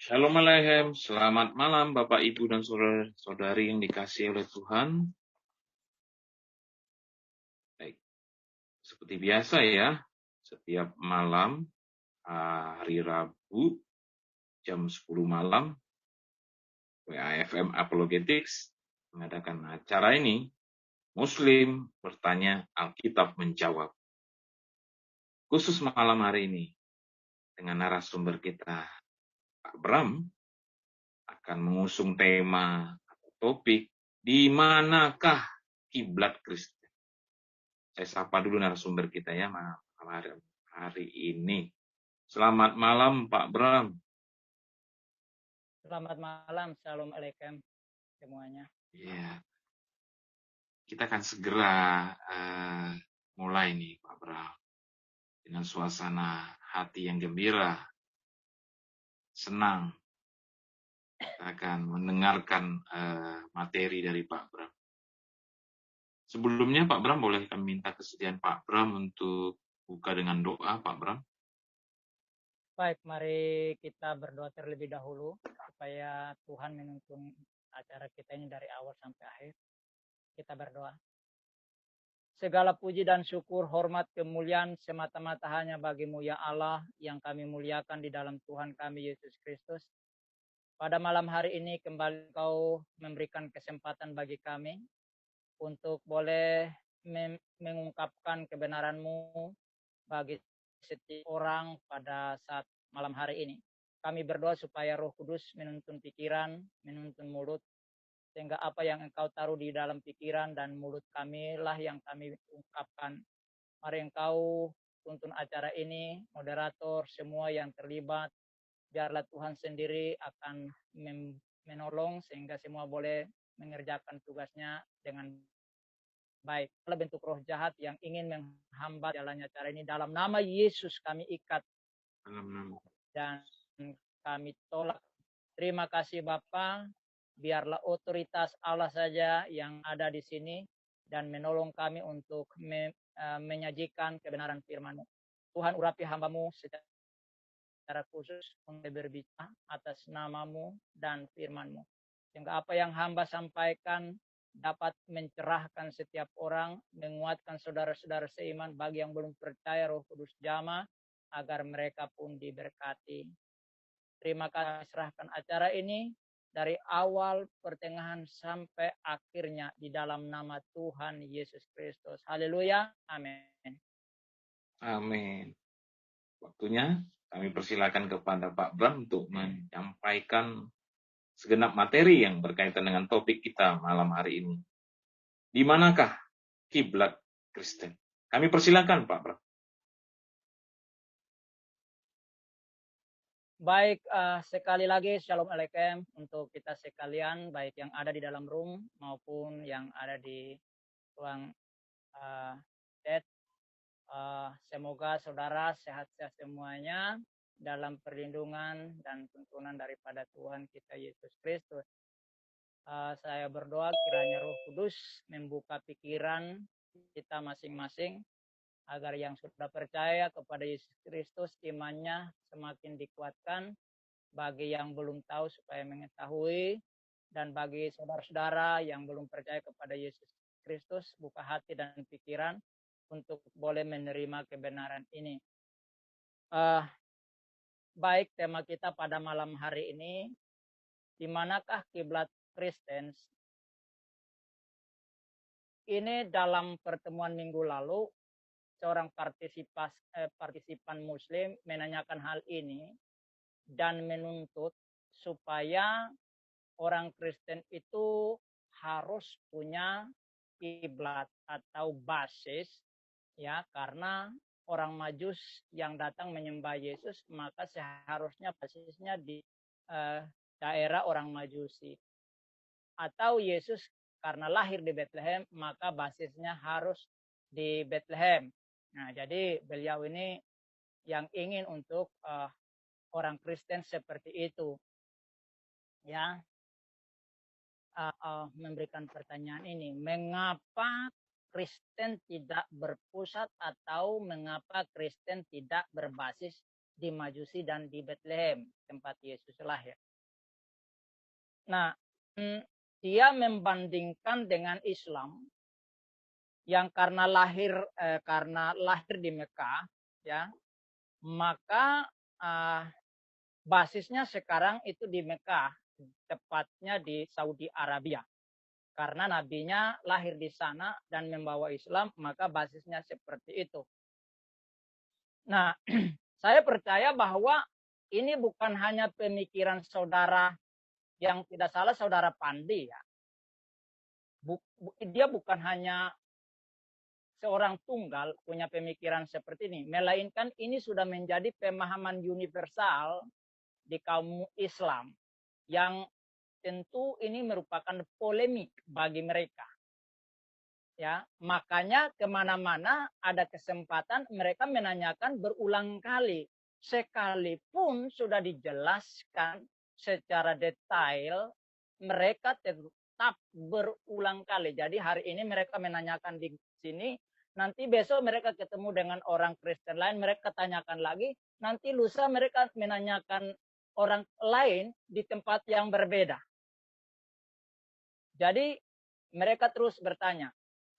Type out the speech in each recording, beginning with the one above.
Shalom Aleichem, selamat malam Bapak Ibu dan saudara-saudari yang dikasihi oleh Tuhan. Baik, seperti biasa ya, setiap malam hari Rabu jam 10 malam WAFM Apologetics mengadakan acara ini, Muslim bertanya, Alkitab menjawab. Khusus malam hari ini dengan narasumber kita Pak Bram akan mengusung tema atau topik di manakah kiblat Kristen. Saya sapa dulu narasumber kita ya malam hari ini. Selamat malam Pak Bram. Selamat malam, Shalom Aleichem semuanya. Ya, kita akan segera mulai nih Pak Bram dengan suasana hati yang gembira, senang. Kita akan mendengarkan materi dari Pak Bram. Sebelumnya Pak Bram, boleh kami minta kesediaan Pak Bram untuk buka dengan doa Pak Bram? Baik, mari kita berdoa terlebih dahulu supaya Tuhan menuntun acara kita ini dari awal sampai akhir. Kita berdoa. Segala puji dan syukur, hormat, kemuliaan semata-mata hanya bagi-Mu ya Allah yang kami muliakan di dalam Tuhan kami Yesus Kristus. Pada malam hari ini kembali Kau memberikan kesempatan bagi kami untuk boleh mengungkapkan kebenaran-Mu bagi setiap orang pada saat malam hari ini. Kami berdoa supaya Roh Kudus menuntun pikiran, menuntun mulut, sehingga apa yang Engkau taruh di dalam pikiran dan mulut kami lah yang kami ungkapkan. Mari Engkau tuntun acara ini, moderator, semua yang terlibat, biarlah Tuhan sendiri akan menolong sehingga semua boleh mengerjakan tugasnya dengan baik. Kalau bentuk roh jahat yang ingin menghambat jalannya acara ini, dalam nama Yesus kami ikat dan kami tolak. Terima kasih Bapa, biarlah otoritas Allah saja yang ada di sini dan menolong kami untuk menyajikan kebenaran firman-Mu. Tuhan urapi hamba-Mu secara khusus untuk berbicara atas nama-Mu dan firman-Mu. Sehingga apa yang hamba sampaikan dapat mencerahkan setiap orang, menguatkan saudara-saudara seiman bagi yang belum percaya Roh Kudus jamah, agar mereka pun diberkati. Terima kasih serahkan acara ini dari awal, pertengahan, sampai akhirnya di dalam nama Tuhan Yesus Kristus. Haleluya. Amin. Amin. Waktunya kami persilakan kepada Pak Bram untuk menyampaikan segenap materi yang berkaitan dengan topik kita malam hari ini. Di manakah kiblat Kristen? Kami persilakan Pak Bram. Baik, sekali lagi Shalom Aleichem untuk kita sekalian, baik yang ada di dalam room maupun yang ada di ruang chat. Semoga saudara sehat-sehat semuanya dalam perlindungan dan tuntunan daripada Tuhan kita Yesus Kristus. Saya berdoa kiranya Roh Kudus membuka pikiran kita masing-masing agar yang sudah percaya kepada Yesus Kristus imannya semakin dikuatkan, bagi yang belum tahu supaya mengetahui, dan bagi saudara-saudara yang belum percaya kepada Yesus Kristus buka hati dan pikiran untuk boleh menerima kebenaran ini. Baik, tema kita pada malam hari ini, di manakah kiblat Kristen? Ini dalam pertemuan minggu lalu, seorang partisipan Muslim menanyakan hal ini dan menuntut supaya orang Kristen itu harus punya kiblat atau basis, ya, karena orang Majus yang datang menyembah Yesus maka seharusnya basisnya di daerah orang Majusi. Atau Yesus karena lahir di Bethlehem maka basisnya harus di Bethlehem. Nah, jadi beliau ini yang ingin untuk orang Kristen seperti itu, ya, memberikan pertanyaan ini, mengapa Kristen tidak berpusat atau mengapa Kristen tidak berbasis di Majusi dan di Bethlehem, tempat Yesus lahir. Nah, dia membandingkan dengan Islam yang karena lahir di Mekah, ya, maka basisnya sekarang itu di Mekah, tepatnya di Saudi Arabia. Karena nabinya lahir di sana dan membawa Islam, maka basisnya seperti itu. Nah, saya percaya bahwa ini bukan hanya pemikiran saudara yang tidak salah, saudara Pandi, ya. Dia bukan hanya seorang tunggal punya pemikiran seperti ini, melainkan ini sudah menjadi pemahaman universal di kaum Islam yang tentu ini merupakan polemik bagi mereka. Ya, makanya kemana-mana ada kesempatan mereka menanyakan berulang kali, sekalipun sudah dijelaskan secara detail, mereka tetap berulang kali. Jadi hari ini mereka menanyakan di sini, nanti besok mereka ketemu dengan orang Kristen lain, mereka tanyakan lagi, nanti lusa mereka menanyakan orang lain di tempat yang berbeda. Jadi mereka terus bertanya.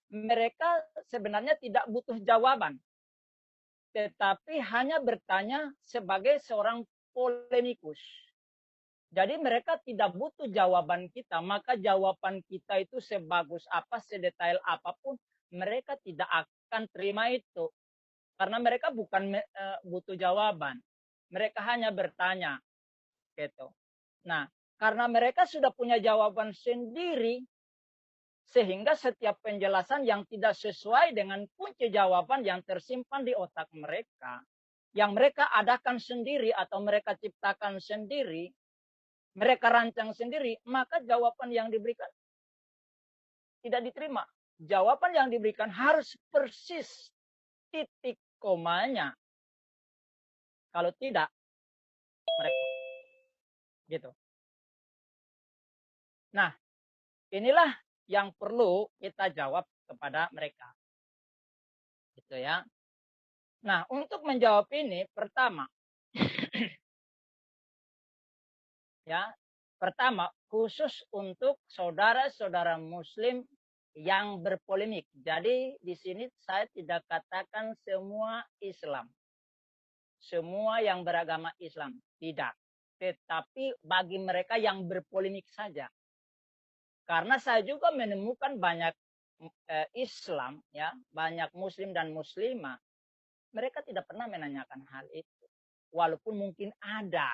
Mereka sebenarnya tidak butuh jawaban, tetapi hanya bertanya sebagai seorang polemikus. Jadi mereka tidak butuh jawaban kita, maka jawaban kita itu sebagus apa, sedetail apapun, mereka tidak akan terima itu. Karena mereka bukan butuh jawaban, mereka hanya bertanya. Gitu. Nah, karena mereka sudah punya jawaban sendiri, sehingga setiap penjelasan yang tidak sesuai dengan kunci jawaban yang tersimpan di otak mereka, yang mereka adakan sendiri atau mereka ciptakan sendiri, mereka rancang sendiri, maka jawaban yang diberikan tidak diterima. Jawaban yang diberikan harus persis titik komanya. Kalau tidak, mereka gitu. Nah, inilah yang perlu kita jawab kepada mereka. Gitu ya. Nah, untuk menjawab ini pertama ya, pertama khusus untuk saudara-saudara muslim yang berpolemik. Jadi di sini saya tidak katakan semua Islam. Semua yang beragama Islam, tidak. Tetapi bagi mereka yang berpolemik saja. Karena saya juga menemukan banyak Islam, ya, banyak Muslim dan Muslimah, mereka tidak pernah menanyakan hal itu. Walaupun mungkin ada,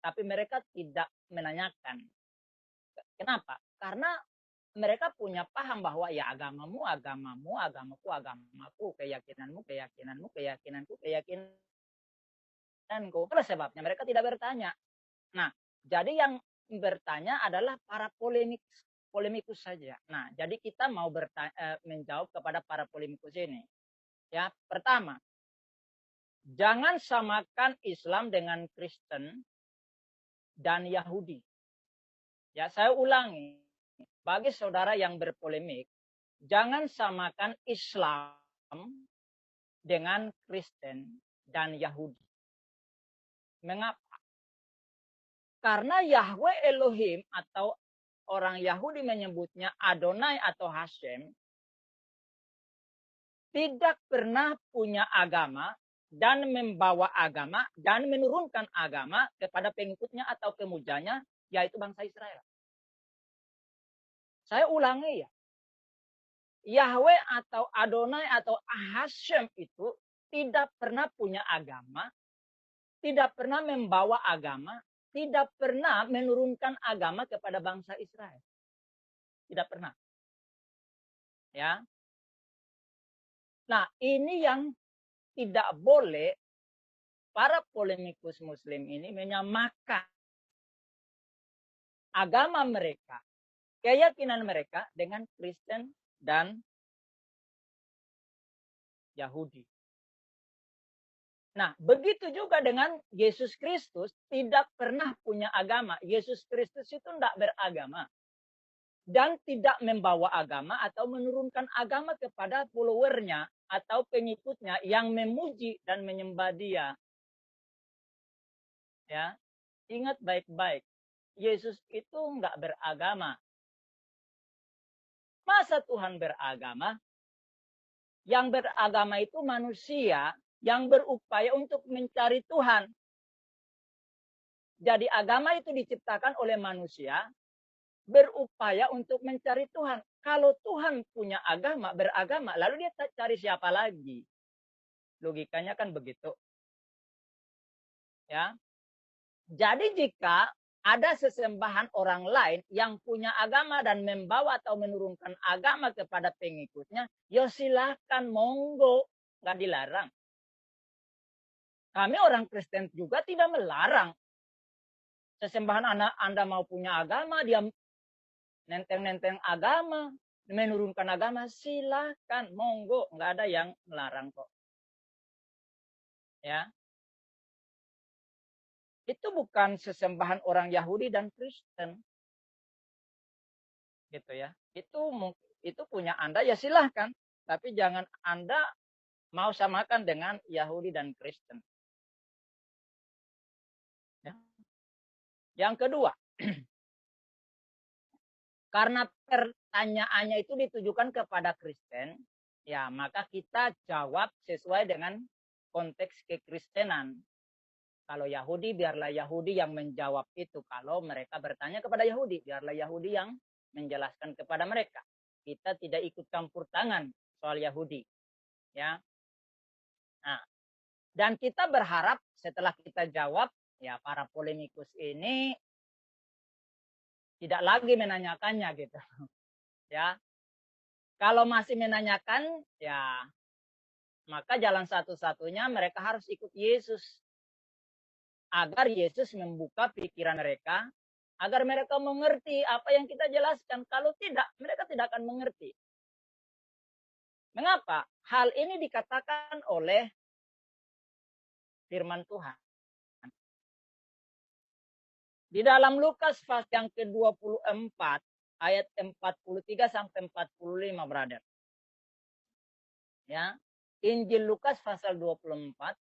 tapi mereka tidak menanyakan. Kenapa? Karena mereka punya paham bahwa ya agamamu, agamamu, agamaku, agamaku, keyakinanmu, keyakinanmu, keyakinanku, keyakinanku. Itulah sebabnya mereka tidak bertanya. Nah, jadi yang bertanya adalah para polemikus saja. Nah, jadi kita mau menjawab kepada para polemikus ini. Ya, pertama, jangan samakan Islam dengan Kristen dan Yahudi. Ya, saya ulangi, bagi saudara yang berpolemik, jangan samakan Islam dengan Kristen dan Yahudi. Mengapa? Karena Yahweh Elohim atau orang Yahudi menyebutnya Adonai atau Hashem, tidak pernah punya agama dan membawa agama dan menurunkan agama kepada pengikutnya atau pemujanya, yaitu bangsa Israel. Saya ulangi ya. Yahweh atau Adonai atau Hashem itu tidak pernah punya agama, tidak pernah membawa agama, tidak pernah menurunkan agama kepada bangsa Israel. Tidak pernah. Ya. Nah, ini yang tidak boleh para polemikus muslim ini menyamakan agama mereka, keyakinan mereka dengan Kristen dan Yahudi. Nah, begitu juga dengan Yesus Kristus tidak pernah punya agama. Yesus Kristus itu tidak beragama. Dan tidak membawa agama atau menurunkan agama kepada followernya atau pengikutnya yang memuji dan menyembah dia. Ya, ingat baik-baik. Yesus itu enggak beragama. Masa Tuhan beragama? Yang beragama itu manusia yang berupaya untuk mencari Tuhan. Jadi agama itu diciptakan oleh manusia berupaya untuk mencari Tuhan. Kalau Tuhan punya agama, beragama, lalu dia cari siapa lagi? Logikanya kan begitu. Ya. Jadi jika ada sesembahan orang lain yang punya agama dan membawa atau menurunkan agama kepada pengikutnya, ya silahkan, monggo, nggak dilarang. Kami orang Kristen juga tidak melarang. Sesembahan Anda mau punya agama, dia nenteng-nenteng agama, menurunkan agama, silahkan, monggo, nggak ada yang melarang kok. Ya, itu bukan sesembahan orang Yahudi dan Kristen, gitu ya. Itu punya Anda, ya silahkan, tapi jangan Anda mau samakan dengan Yahudi dan Kristen. Ya. Yang kedua, karena pertanyaannya itu ditujukan kepada Kristen, ya maka kita jawab sesuai dengan konteks kekristenan. Kalau Yahudi, biarlah Yahudi yang menjawab itu. Kalau mereka bertanya kepada Yahudi, biarlah Yahudi yang menjelaskan kepada mereka. Kita tidak ikut campur tangan soal Yahudi. Ya. Nah, dan kita berharap setelah kita jawab, ya para polemikus ini tidak lagi menanyakannya gitu. Ya. Kalau masih menanyakan, ya maka jalan satu-satunya mereka harus ikut Yesus. Agar Yesus membuka pikiran mereka, agar mereka mengerti apa yang kita jelaskan. Kalau tidak, mereka tidak akan mengerti. Mengapa? Hal ini dikatakan oleh firman Tuhan. Di dalam Lukas pasal yang ke-24, ayat 43 sampai 45, brother. Ya. Injil Lukas pasal 24,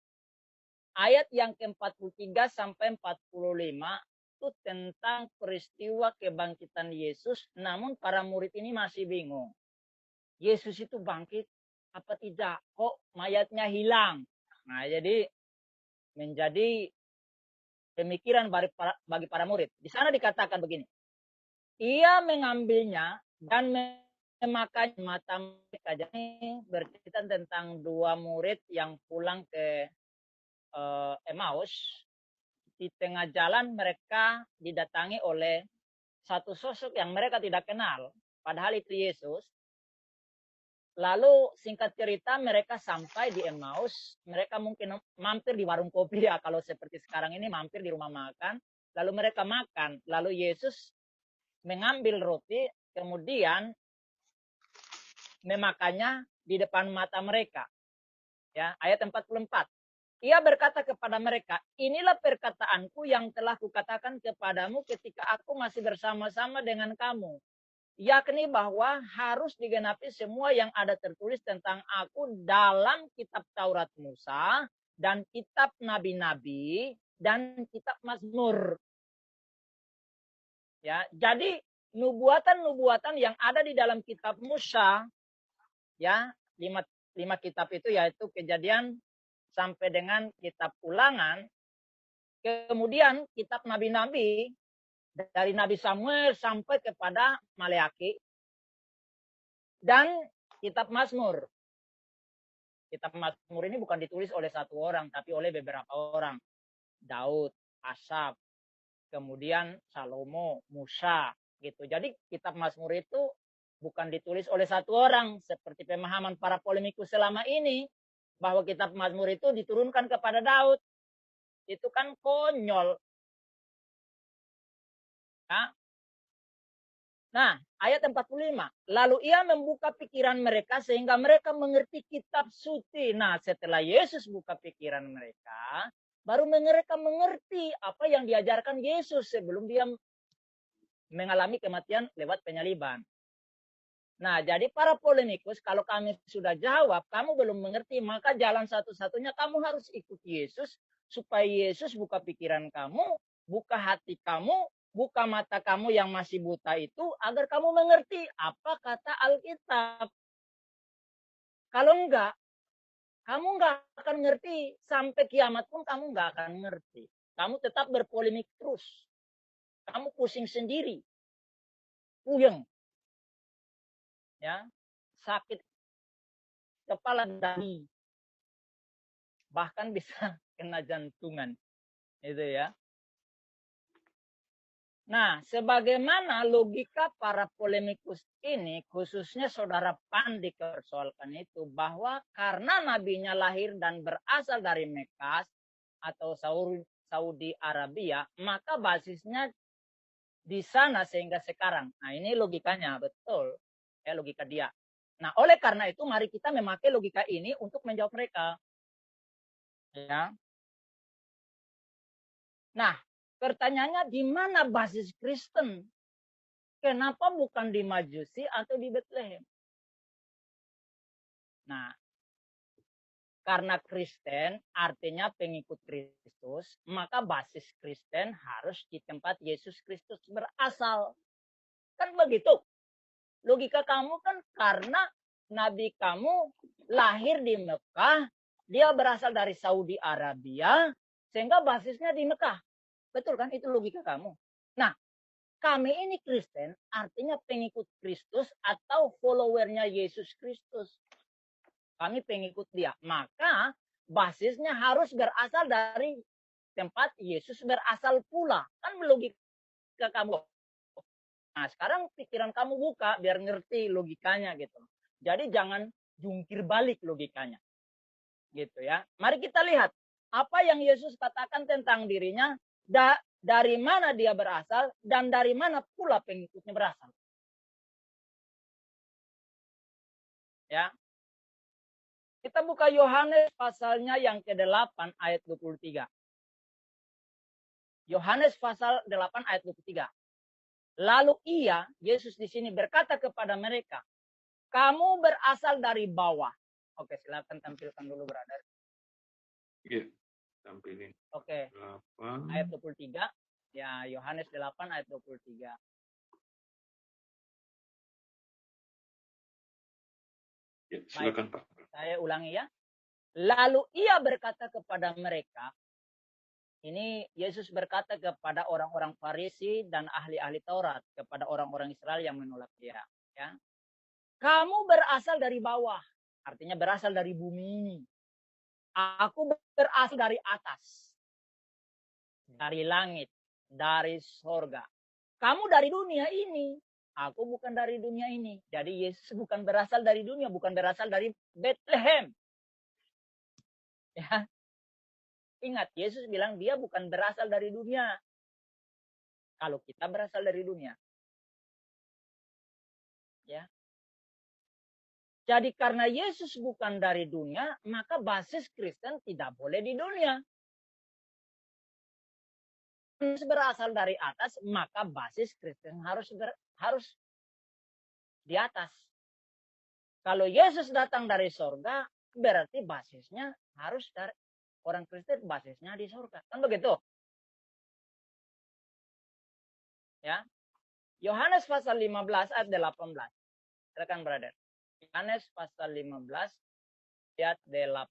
ayat yang ke-43 sampai 45, itu tentang peristiwa kebangkitan Yesus, namun para murid ini masih bingung. Yesus itu bangkit apa tidak? Kok mayatnya hilang? Nah, jadi menjadi pemikiran bagi para murid. Di sana dikatakan begini. Ia mengambilnya dan memakan mata mereka. Jadi bercerita tentang dua murid yang pulang ke Emmaus. Di tengah jalan mereka didatangi oleh satu sosok yang mereka tidak kenal. Padahal itu Yesus. Lalu singkat cerita mereka sampai di Emmaus, mereka mungkin mampir di warung kopi ya, kalau seperti sekarang ini mampir di rumah makan, lalu mereka makan, lalu Yesus mengambil roti, kemudian memakannya di depan mata mereka. Ya, ayat 44. Ia berkata kepada mereka, inilah perkataanku yang telah kukatakan kepadamu ketika aku masih bersama-sama dengan kamu. Yakni bahwa harus digenapi semua yang ada tertulis tentang aku dalam kitab Taurat Musa dan kitab Nabi-Nabi dan kitab Mazmur. Ya, jadi nubuatan-nubuatan yang ada di dalam kitab Musa, ya, lima kitab itu yaitu Kejadian sampai dengan kitab Ulangan, kemudian kitab Nabi-Nabi dari Nabi Samuel sampai kepada Maleaki, dan kitab Mazmur. Kitab Mazmur ini bukan ditulis oleh satu orang, tapi oleh beberapa orang. Daud, Asaf, kemudian Salomo, Musa, gitu. Jadi kitab Mazmur itu bukan ditulis oleh satu orang, seperti pemahaman para polemikus selama ini, bahwa kitab Mazmur itu diturunkan kepada Daud. Itu kan konyol. Ya. Nah, ayat 45. Lalu ia membuka pikiran mereka sehingga mereka mengerti kitab suci. Nah, setelah Yesus buka pikiran mereka, baru mereka mengerti apa yang diajarkan Yesus sebelum dia mengalami kematian lewat penyaliban. Nah, jadi para polemikus, kalau kami sudah jawab, kamu belum mengerti, maka jalan satu-satunya kamu harus ikut Yesus supaya Yesus buka pikiran kamu, buka hati kamu, buka mata kamu yang masih buta itu, agar kamu mengerti apa kata Alkitab. Kalau enggak, kamu enggak akan ngerti. Sampai kiamat pun kamu enggak akan ngerti. Kamu tetap berpolemik terus. Kamu pusing sendiri. Puyeng. Ya, sakit kepala dani. Bahkan bisa kena jantungan. Itu ya. Nah, sebagaimana logika para polemikus ini, khususnya saudara Pandi persoalkan itu, bahwa karena nabinya lahir dan berasal dari Mekah atau Saudi Arabia, maka basisnya di sana sehingga sekarang. Nah, ini logikanya, betul. Ya, logika dia. Nah, oleh karena itu, mari kita memakai logika ini untuk menjawab mereka. Ya. Nah, pertanyaannya di mana basis Kristen? Kenapa bukan di Majusi atau di Bethlehem? Nah, karena Kristen artinya pengikut Kristus, maka basis Kristen harus di tempat Yesus Kristus berasal. Kan begitu. Logika kamu kan karena Nabi kamu lahir di Mekah, dia berasal dari Saudi Arabia, sehingga basisnya di Mekah. Betul kan? Itu logika kamu. Nah, kami ini Kristen artinya pengikut Kristus atau followernya Yesus Kristus. Kami pengikut dia. Maka basisnya harus berasal dari tempat Yesus berasal pula. Kan logika kamu. Nah, sekarang pikiran kamu buka biar ngerti logikanya gitu. Jadi jangan jungkir balik logikanya. Gitu ya. Mari kita lihat apa yang Yesus katakan tentang dirinya, dari mana dia berasal dan dari mana pula pengikutnya berasal. Ya. Kita buka Yohanes pasalnya yang ke-8 ayat 23. Yohanes pasal 8 ayat 23. Lalu ia, Yesus di sini berkata kepada mereka, kamu berasal dari bawah. Oke, silakan tampilkan dulu, brother. Iya, tampilin. Oke, 8. ayat 23. Ya, Yohanes 8 ayat 23. Ya, silakan Pak. Saya ulangi ya. Lalu ia berkata kepada mereka, ini Yesus berkata kepada orang-orang Farisi dan ahli-ahli Taurat, kepada orang-orang Israel yang menolak dia. Ya. Kamu berasal dari bawah, artinya berasal dari bumi ini. Aku berasal dari atas, dari langit, dari sorga. Kamu dari dunia ini, aku bukan dari dunia ini. Jadi Yesus bukan berasal dari dunia, bukan berasal dari Bethlehem. Ya. Ingat, Yesus bilang dia bukan berasal dari dunia. Kalau kita berasal dari dunia. Ya. Jadi karena Yesus bukan dari dunia, maka basis Kristen tidak boleh di dunia. Yesus berasal dari atas, maka basis Kristen harus di atas. Kalau Yesus datang dari sorga, berarti basisnya harus dari orang Kristen, basisnya di sorga. Kan begitu? Ya. Yohanes pasal 15 ayat 18. Silakan, brother. Yohanes pasal 15 ayat 18.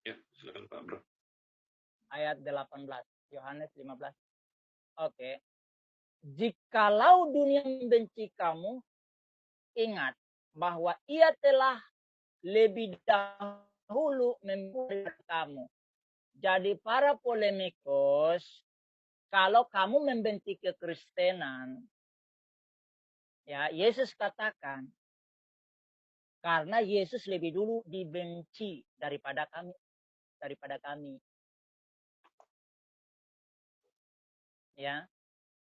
Ya, silakan Pak Bro. Ayat 18. Yohanes 15. Oke. Jikalau dunia membenci kamu, ingat bahwa ia telah lebih dahulu membenci kamu. Jadi para polemikus, kalau kamu membenci kekristenan, ya Yesus katakan, karena Yesus lebih dulu dibenci daripada kami. Ya.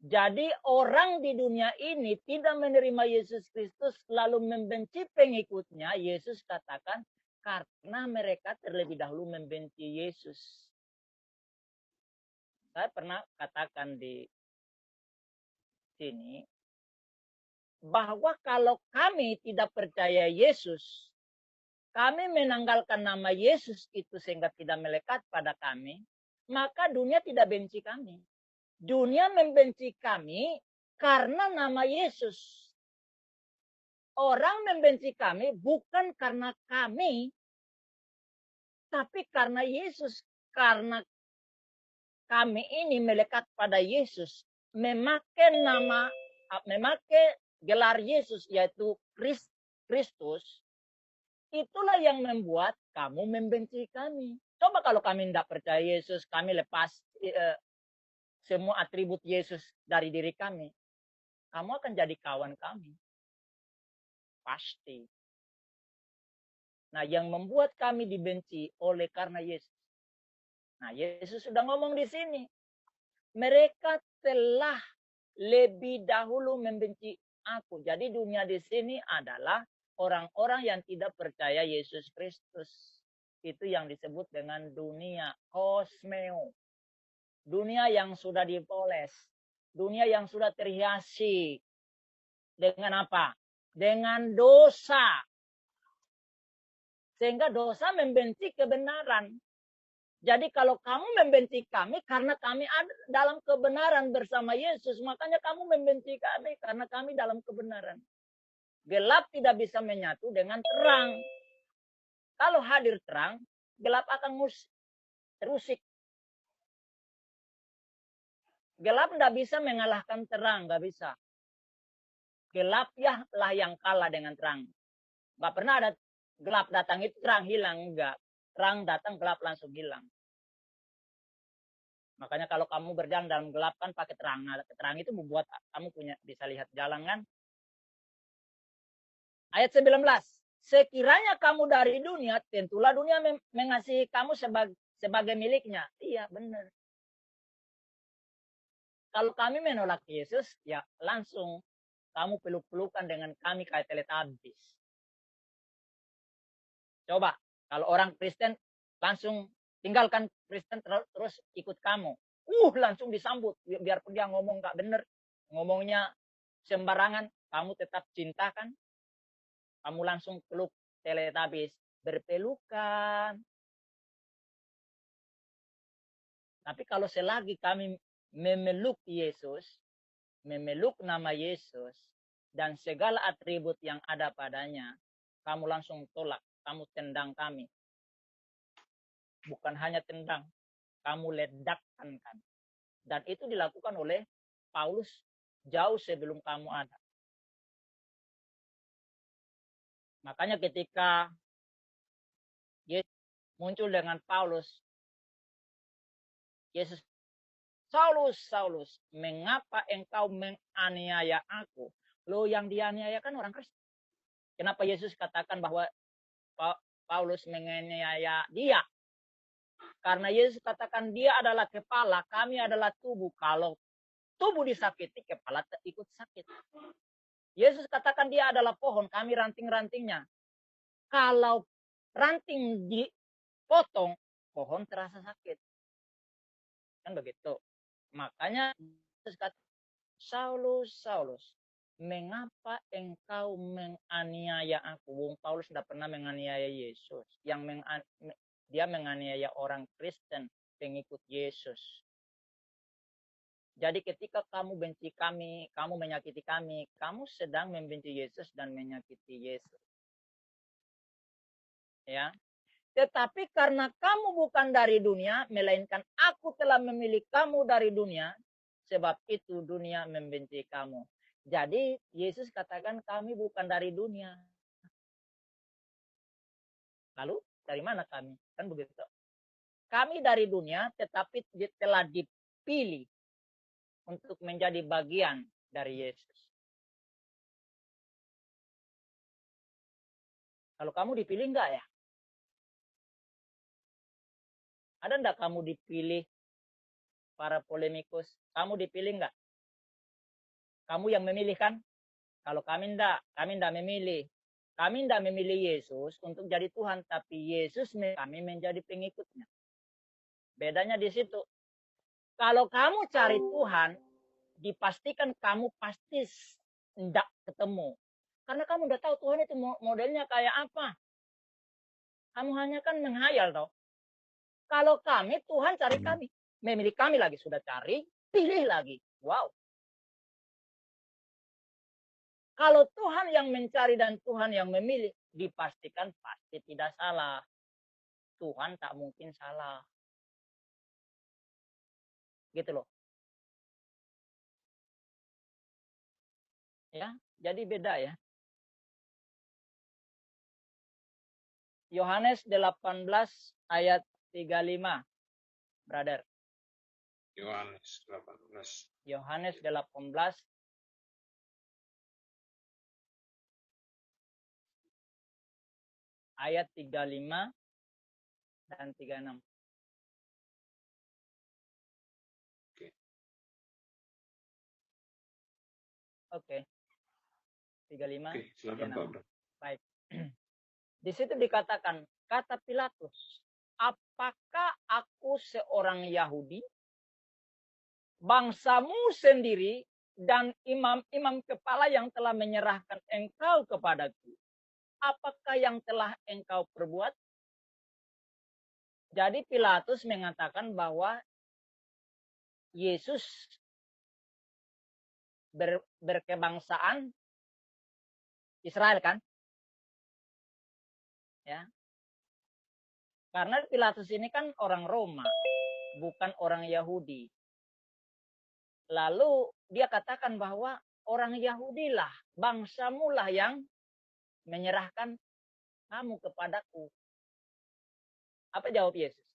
Jadi orang di dunia ini tidak menerima Yesus Kristus lalu membenci pengikutnya. Yesus katakan karena mereka terlebih dahulu membenci Yesus. Saya pernah katakan di sini bahwa kalau kami tidak percaya Yesus, kami menanggalkan nama Yesus itu sehingga tidak melekat pada kami, maka dunia tidak benci kami. Dunia membenci kami karena nama Yesus. Orang membenci kami bukan karena kami, tapi karena Yesus. Karena kami ini melekat pada Yesus, memakai gelar Yesus yaitu Kristus, itulah yang membuat kamu membenci kami. Coba kalau kami tidak percaya Yesus, kami lepas semua atribut Yesus dari diri kami, kamu akan jadi kawan kami. Pasti. Nah, yang membuat kami dibenci oleh karena Yesus. Nah, Yesus sudah ngomong di sini. Mereka telah lebih dahulu membenci aku. Jadi dunia di sini adalah orang-orang yang tidak percaya Yesus Kristus. Itu yang disebut dengan dunia kosmeo. Dunia yang sudah dipoles. Dunia yang sudah terhiasi. Dengan apa? Dengan dosa. Sehingga dosa membenci kebenaran. Jadi kalau kamu membenci kami karena kami ada dalam kebenaran bersama Yesus, makanya kamu membenci kami karena kami dalam kebenaran. Gelap tidak bisa menyatu dengan terang. Kalau hadir terang, gelap akan terusik. Gelap tidak bisa mengalahkan terang, nggak bisa. Gelap ya lah yang kalah dengan terang. Nggak pernah ada gelap datang itu terang hilang, enggak. Terang datang gelap langsung hilang. Makanya kalau kamu berjalan dalam gelap kan pakai terang. Nah, terang itu membuat kamu bisa lihat jalan kan. Ayat 19. Sekiranya kamu dari dunia, tentulah dunia mengasihi kamu sebagai miliknya. Iya, benar. Kalau kami menolak Yesus, ya langsung kamu peluk-pelukan dengan kami kayak teletabis. Coba, kalau orang Kristen langsung tinggalkan Kristen terus ikut kamu. Langsung disambut. Biarpun dia ngomong gak benar, ngomongnya sembarangan, kamu tetap cintakan. Kamu langsung peluk teletabis, berpelukan. Tapi kalau selagi kami memeluk Yesus, memeluk nama Yesus, dan segala atribut yang ada padanya, kamu langsung tolak, kamu tendang kami. Bukan hanya tendang, kamu ledakkan kami. Dan itu dilakukan oleh Paulus jauh sebelum kamu ada. Makanya ketika Yesus muncul dengan Paulus, Yesus, Saulus, Saulus, mengapa engkau menganiaya aku? Lo yang dianiaya kan orang Kristen. Kenapa Yesus katakan bahwa Paulus menganiaya dia? Karena Yesus katakan dia adalah kepala, kami adalah tubuh. Kalau tubuh disakiti, kepala ikut sakit. Yesus katakan dia adalah pohon, kami ranting-rantingnya. Kalau ranting dipotong, pohon terasa sakit. Kan begitu. Makanya Yesus kata, Saulus, Saulus, mengapa engkau menganiaya aku? Wong Paulus tidak pernah menganiaya Yesus. Dia menganiaya orang Kristen, pengikut Yesus. Jadi ketika kamu benci kami, kamu menyakiti kami, kamu sedang membenci Yesus dan menyakiti Yesus. Ya. Tetapi karena kamu bukan dari dunia, melainkan aku telah memilih kamu dari dunia, sebab itu dunia membenci kamu. Jadi Yesus katakan kami bukan dari dunia. Lalu dari mana kami? Kan begitu. Kami dari dunia tetapi telah dipilih untuk menjadi bagian dari Yesus. Kalau kamu dipilih enggak ya? Ada enggak kamu dipilih para polemikus? Kamu dipilih enggak? Kamu yang memilih kan? Kalau kami enggak memilih. Kami enggak memilih Yesus untuk jadi Tuhan, tapi Yesus kami menjadi pengikutnya. Bedanya di situ. Kalau kamu cari Tuhan, dipastikan kamu pasti enggak ketemu. Karena kamu udah tahu Tuhan itu modelnya kayak apa. Kamu hanya kan menghayal toh. Kalau kami, Tuhan cari kami. Memilih kami lagi. Sudah cari, pilih lagi. Wow. Kalau Tuhan yang mencari dan Tuhan yang memilih, dipastikan pasti tidak salah. Tuhan tak mungkin salah. Gitu loh. Ya, jadi beda ya. Yohanes 18 ayat 35. Brother. Yohanes 18. Yohanes 18 ayat 35 dan 36. Oke. 35. Oke, silakan Pak Bro. Baik. Di situ dikatakan, kata Pilatus, apakah aku seorang Yahudi? Bangsamu sendiri dan imam-imam kepala yang telah menyerahkan engkau kepadaku. Apakah yang telah engkau perbuat? Jadi Pilatus mengatakan bahwa Yesus berkebangsaan Israel kan? Ya. Karena Pilatus ini kan orang Roma, bukan orang Yahudi. Lalu dia katakan bahwa orang Yahudi lah, bangsamu lah yang menyerahkan kamu kepadaku. Apa jawab Yesus?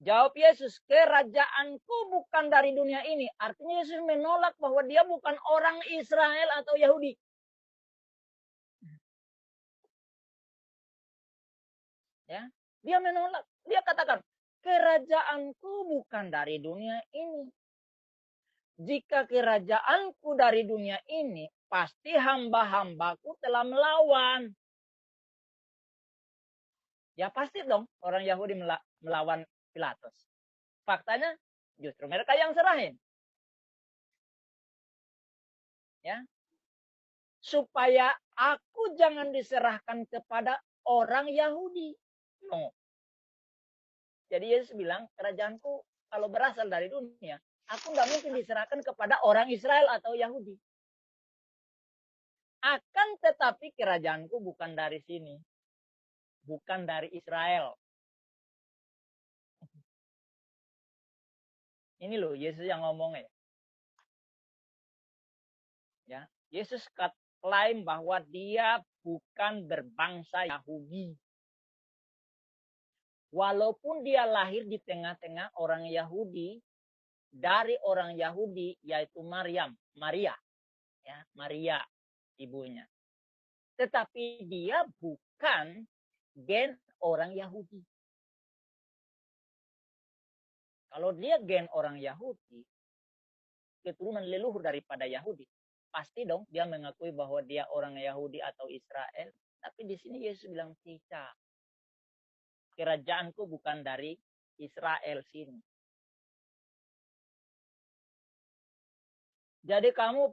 Jawab Yesus, kerajaanku bukan dari dunia ini. Artinya Yesus menolak bahwa dia bukan orang Israel atau Yahudi. Ya, dia menolak. Dia katakan, kerajaanku bukan dari dunia ini. Jika kerajaanku dari dunia ini, pasti hamba-hambaku telah melawan. Ya pasti dong orang Yahudi melawan Pilatus. Faktanya justru mereka yang serahin. Ya. Supaya aku jangan diserahkan kepada orang Yahudi. No. Jadi Yesus bilang, kerajaanku kalau berasal dari dunia, aku nggak mungkin diserahkan kepada orang Israel atau Yahudi. Akan tetapi kerajaanku bukan dari sini. Bukan dari Israel. Ini loh Yesus yang ngomong ya. Ya, Yesus klaim bahwa dia bukan berbangsa Yahudi. Walaupun dia lahir di tengah-tengah orang Yahudi, dari orang Yahudi yaitu Maria, ya, Maria ibunya. Tetapi dia bukan gen orang Yahudi. Kalau dia gen orang Yahudi, keturunan leluhur daripada Yahudi, pasti dong dia mengakui bahwa dia orang Yahudi atau Israel. Tapi di sini Yesus bilang tidak. Kerajaanku bukan dari Israel sini. Jadi kamu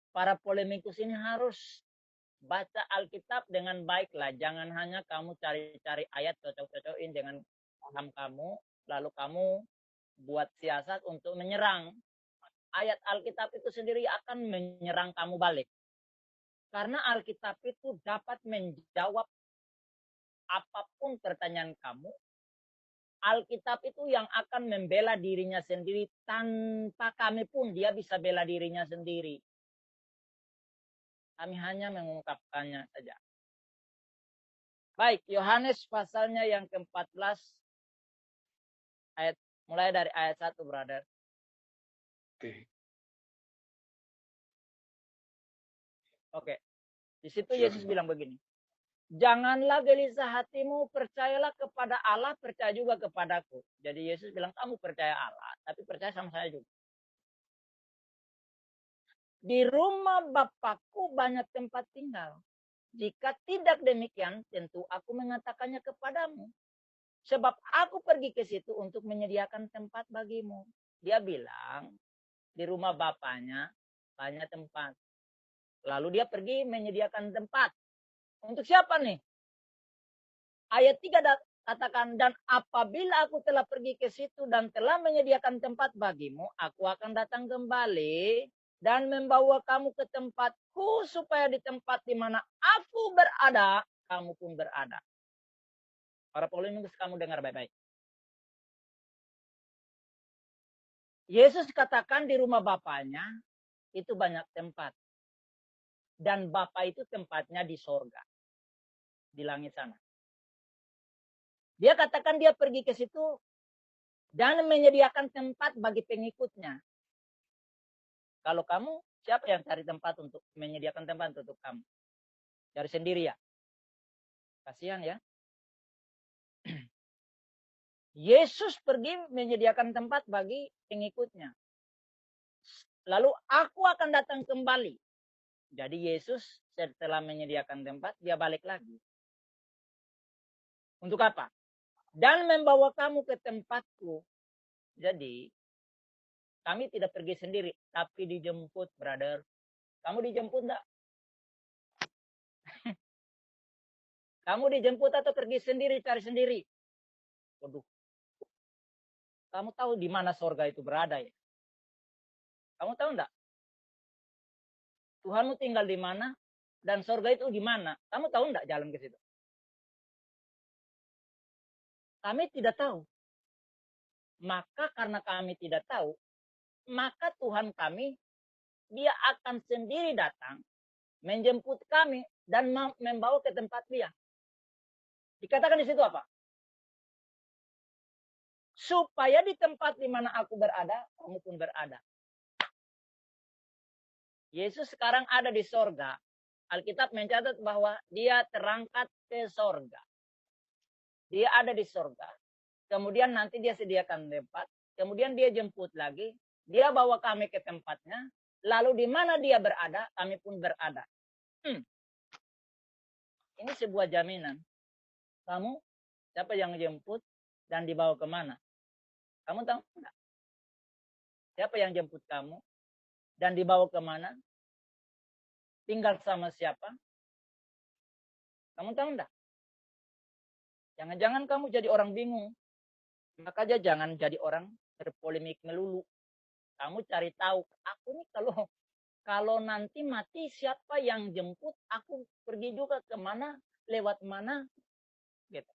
para polemikus ini harus baca Alkitab dengan baiklah. Jangan hanya kamu cari-cari ayat cocok-cocokin dengan paham kamu. Lalu kamu buat siasat untuk menyerang. Ayat Alkitab itu sendiri akan menyerang kamu balik. Karena Alkitab itu dapat menjawab apapun pertanyaan kamu. Alkitab itu yang akan membela dirinya sendiri tanpa kami pun dia bisa bela dirinya sendiri. Kami hanya mengungkapkannya saja. Baik, Yohanes pasalnya yang ke-14 ayat mulai dari ayat 1, brother. Oke. Di situ Yesus bilang begini. Janganlah gelisah hatimu, percayalah kepada Allah, percaya juga kepadaku. Jadi Yesus bilang, kamu percaya Allah, tapi percaya sama saya juga. Di rumah Bapakku banyak tempat tinggal. Jika tidak demikian, tentu aku mengatakannya kepadamu. Sebab aku pergi ke situ untuk menyediakan tempat bagimu. Dia bilang, di rumah Bapaknya banyak tempat. Lalu dia pergi menyediakan tempat. Untuk siapa nih? Ayat 3 katakan, dan apabila aku telah pergi ke situ dan telah menyediakan tempat bagimu, aku akan datang kembali dan membawa kamu ke tempatku, supaya di tempat di mana aku berada, kamu pun berada. Para polemikus, kamu dengar baik-baik. Yesus katakan di rumah Bapaknya itu banyak tempat. Dan Bapa itu tempatnya di sorga. Di langit sana. Dia katakan dia pergi ke situ dan menyediakan tempat bagi pengikutnya. Kalau kamu, siapa yang cari tempat untuk menyediakan tempat untuk kamu? Cari sendiri ya? Kasihan ya. Yesus pergi menyediakan tempat bagi pengikutnya. Lalu aku akan datang kembali. Jadi Yesus setelah menyediakan tempat, dia balik lagi. Untuk apa? Dan membawa kamu ke tempatku. Jadi, kami tidak pergi sendiri, tapi dijemput, brother. Kamu dijemput enggak? Kamu dijemput atau pergi sendiri, cari sendiri? Waduh. Kamu tahu di mana sorga itu berada ya? Kamu tahu enggak? Tuhanmu tinggal di mana? Dan sorga itu di mana? Kamu tahu enggak jalan ke situ? Kami tidak tahu. Maka karena kami tidak tahu, maka Tuhan kami, dia akan sendiri datang, menjemput kami, dan membawa ke tempat dia. Dikatakan di situ apa? Supaya di tempat di mana aku berada, kamu pun berada. Yesus sekarang ada di sorga. Alkitab mencatat bahwa dia terangkat ke sorga. Dia ada di sorga. Kemudian nanti dia sediakan tempat. Kemudian dia jemput lagi. Dia bawa kami ke tempatnya. Lalu di mana dia berada, kami pun berada. Ini sebuah jaminan. Kamu, siapa yang jemput dan dibawa kemana? Kamu tahu enggak? Siapa yang jemput kamu dan dibawa kemana? Tinggal sama siapa? Kamu tahu enggak? Jangan-jangan kamu jadi orang bingung. Makanya jangan jadi orang berpolemik melulu. Kamu cari tahu, aku nih kalau nanti mati siapa yang jemput, aku pergi juga kemana, lewat mana, gitu.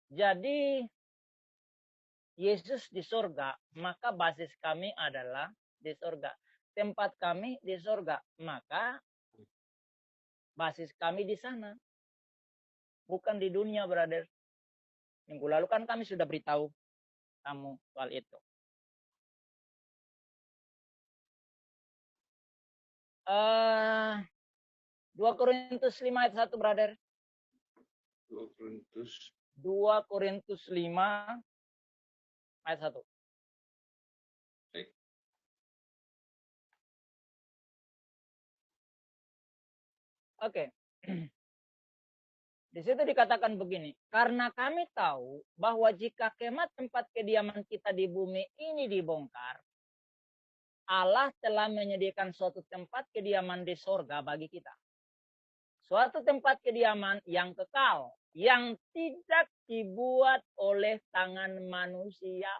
Jadi Yesus di sorga, maka basis kami adalah di sorga. Tempat kami di sorga, maka basis kami di sana. Bukan di dunia, brother. Minggu lalu kan kami sudah beritahu kamu soal itu. 2 Korintus 5 ayat 1, brother. 2 Korintus 5 ayat 1. Oke. Di situ dikatakan begini, karena kami tahu bahwa jika kemah tempat kediaman kita di bumi ini dibongkar, Allah telah menyediakan suatu tempat kediaman di sorga bagi kita. Suatu tempat kediaman yang kekal, yang tidak dibuat oleh tangan manusia.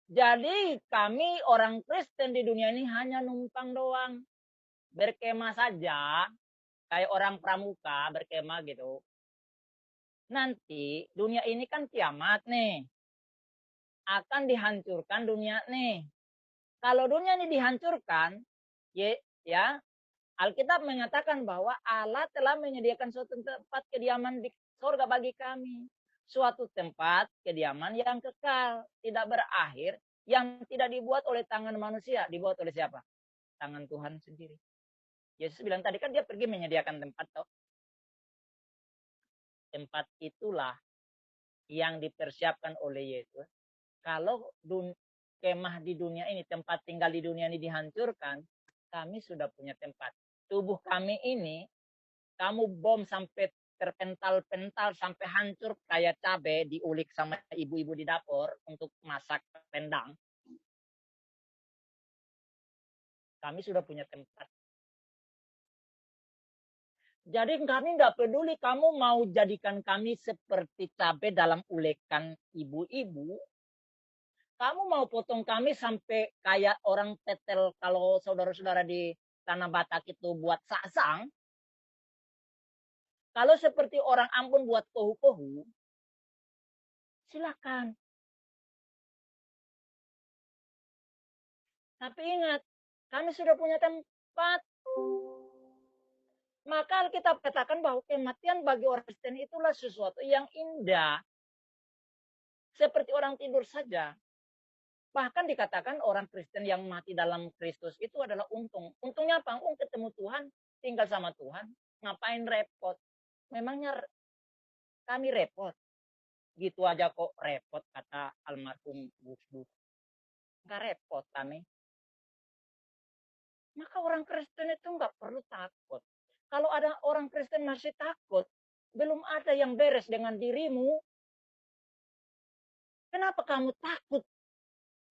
Jadi kami orang Kristen di dunia ini hanya numpang doang. Berkemah saja. Kayak orang pramuka berkemah gitu. Nanti dunia ini kan kiamat nih. Akan dihancurkan dunia nih. Kalau dunia ini dihancurkan, ya Alkitab menyatakan bahwa Allah telah menyediakan suatu tempat kediaman di surga bagi kami. Suatu tempat kediaman yang kekal, tidak berakhir, yang tidak dibuat oleh tangan manusia. Dibuat oleh siapa? Tangan Tuhan sendiri. Yesus bilang tadi kan dia pergi menyediakan tempat. Toh. Tempat itulah yang dipersiapkan oleh Yesus. Kalau kemah di dunia ini, tempat tinggal di dunia ini dihancurkan, kami sudah punya tempat. Tubuh kami ini, kamu bom sampai terpental-pental, sampai hancur kayak cabai diulik sama ibu-ibu di dapur untuk masak rendang. Kami sudah punya tempat. Jadi kami nggak peduli kamu mau jadikan kami seperti cabai dalam ulekan ibu-ibu. Kamu mau potong kami sampai kayak orang tetel kalau saudara-saudara di Tanah Batak itu buat saksang. Kalau seperti orang Ambon buat kohu-kohu, silakan. Tapi ingat, kami sudah punya tempat. Maka kita katakan bahwa kematian bagi orang Kristen itulah sesuatu yang indah. Seperti orang tidur saja. Bahkan dikatakan orang Kristen yang mati dalam Kristus itu adalah untung. Untungnya apa? Ketemu Tuhan, tinggal sama Tuhan. Ngapain repot? Memangnya kami repot? Gitu aja kok repot, kata almarhum Gus Dur. Nggak repot kami. Maka orang Kristen itu nggak perlu takut. Kalau ada orang Kristen masih takut, belum ada yang beres dengan dirimu. Kenapa kamu takut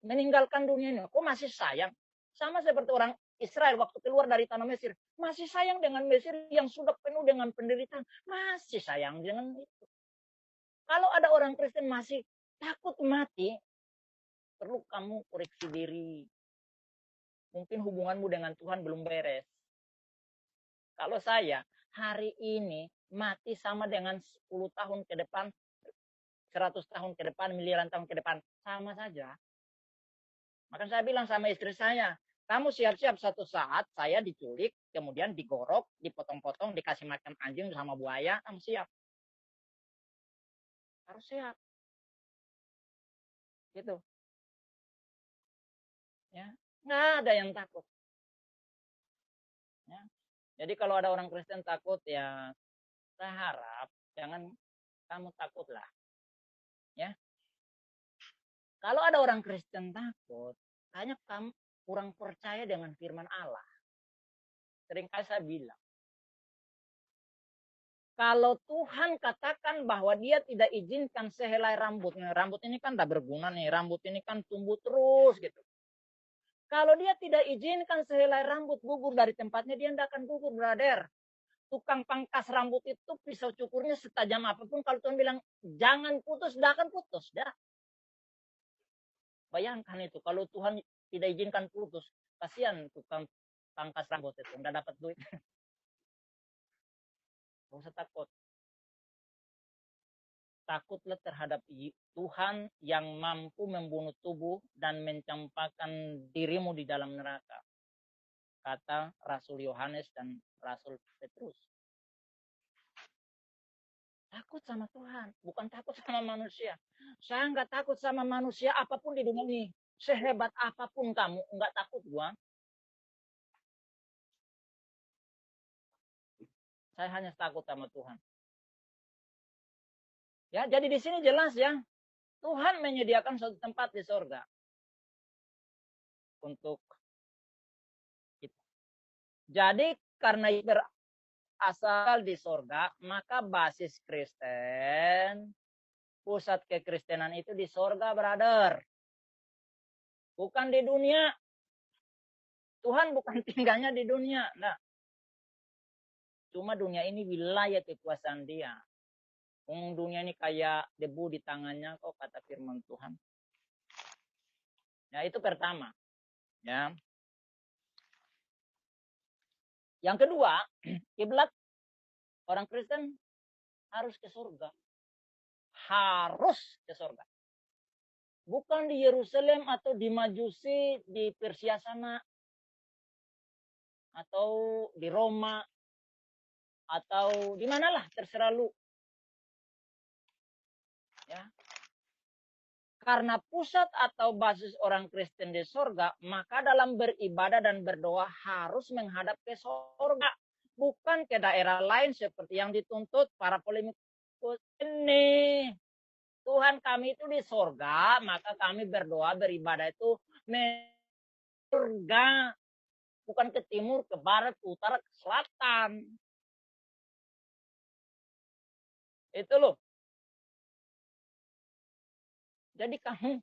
meninggalkan dunia ini? Kok masih sayang? Sama seperti orang Israel waktu keluar dari tanah Mesir. Masih sayang dengan Mesir yang sudah penuh dengan penderitaan. Masih sayang dengan itu. Kalau ada orang Kristen masih takut mati, perlu kamu koreksi diri. Mungkin hubunganmu dengan Tuhan belum beres. Kalau saya hari ini mati sama dengan 10 tahun ke depan, 100 tahun ke depan, miliaran tahun ke depan. Sama saja. Maka saya bilang sama istri saya, kamu siap-siap satu saat saya diculik, kemudian digorok, dipotong-potong, dikasih makan anjing sama buaya, kamu siap. Harus siap. Gitu. Ya, nggak ada yang takut. Ya. Jadi kalau ada orang Kristen takut, ya saya harap jangan kamu takutlah. Ya. Kalau ada orang Kristen takut, hanya kamu kurang percaya dengan firman Allah. Seringkali saya bilang, kalau Tuhan katakan bahwa dia tidak izinkan sehelai rambut. Rambut ini kan tak berguna nih. Rambut ini kan tumbuh terus gitu. Kalau dia tidak izinkan sehelai rambut gugur dari tempatnya, dia tidak akan gugur, brother. Tukang pangkas rambut itu pisau cukurnya setajam apapun. Kalau Tuhan bilang, jangan putus, tidak akan putus. Dah. Bayangkan itu. Kalau Tuhan tidak izinkan putus, kasihan tukang pangkas rambut itu. Tidak dapat duit. Tidak usah takut. Takutlah terhadap Tuhan yang mampu membunuh tubuh dan mencampakkan dirimu di dalam neraka. Kata Rasul Yohanes dan Rasul Petrus. Takut sama Tuhan, bukan takut sama manusia. Saya nggak takut sama manusia apapun di dunia ini. Sehebat apapun kamu, nggak takut gua. Saya hanya takut sama Tuhan. Ya, jadi di sini jelas ya, Tuhan menyediakan suatu tempat di sorga untuk kita. Jadi karena berasal di sorga, maka basis Kristen, pusat kekristenan itu di sorga, brother. Bukan di dunia. Tuhan bukan tinggalnya di dunia. Nah, cuma dunia ini wilayah kekuasaan dia. Dunia ini kayak debu di tangannya kok, kata firman Tuhan. Ya, itu pertama. Ya. Yang kedua, kiblat orang Kristen harus ke surga. Harus ke surga. Bukan di Yerusalem atau di Majusi, di Persia sana, atau di Roma, atau di manalah, terserah lu. Ya. Karena pusat atau basis orang Kristen di surga, maka dalam beribadah dan berdoa harus menghadap ke surga. Bukan ke daerah lain seperti yang dituntut para polemikus ini. Tuhan kami itu di surga, maka kami berdoa, beribadah itu surga. Bukan ke timur, ke barat, ke utara, ke selatan. Itu loh. Jadi kamu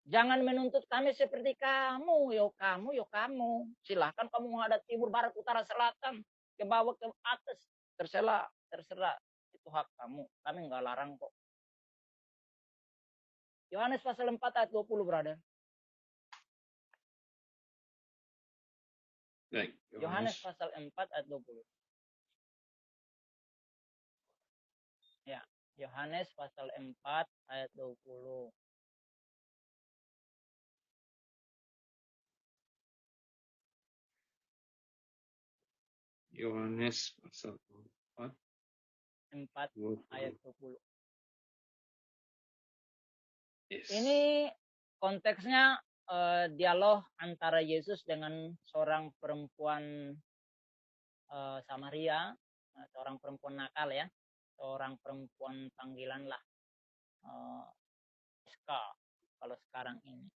Jangan menuntut kami seperti kamu, yo kamu. Silahkan kamu menghadap timur, barat, utara, selatan, ke bawah, ke atas. Terserah. Itu hak kamu. Kami nggak larang kok. Yohanes pasal 4 ayat 20, brother. Baik, Yohanes pasal 4 ayat 20. Ya, Yohanes pasal 4 ayat 20. Yohanes pasal 4 ayat 20. Yes. Ini konteksnya dialog antara Yesus dengan seorang perempuan Samaria, seorang perempuan nakal ya, seorang perempuan panggilan lah, SK kalau sekarang ini.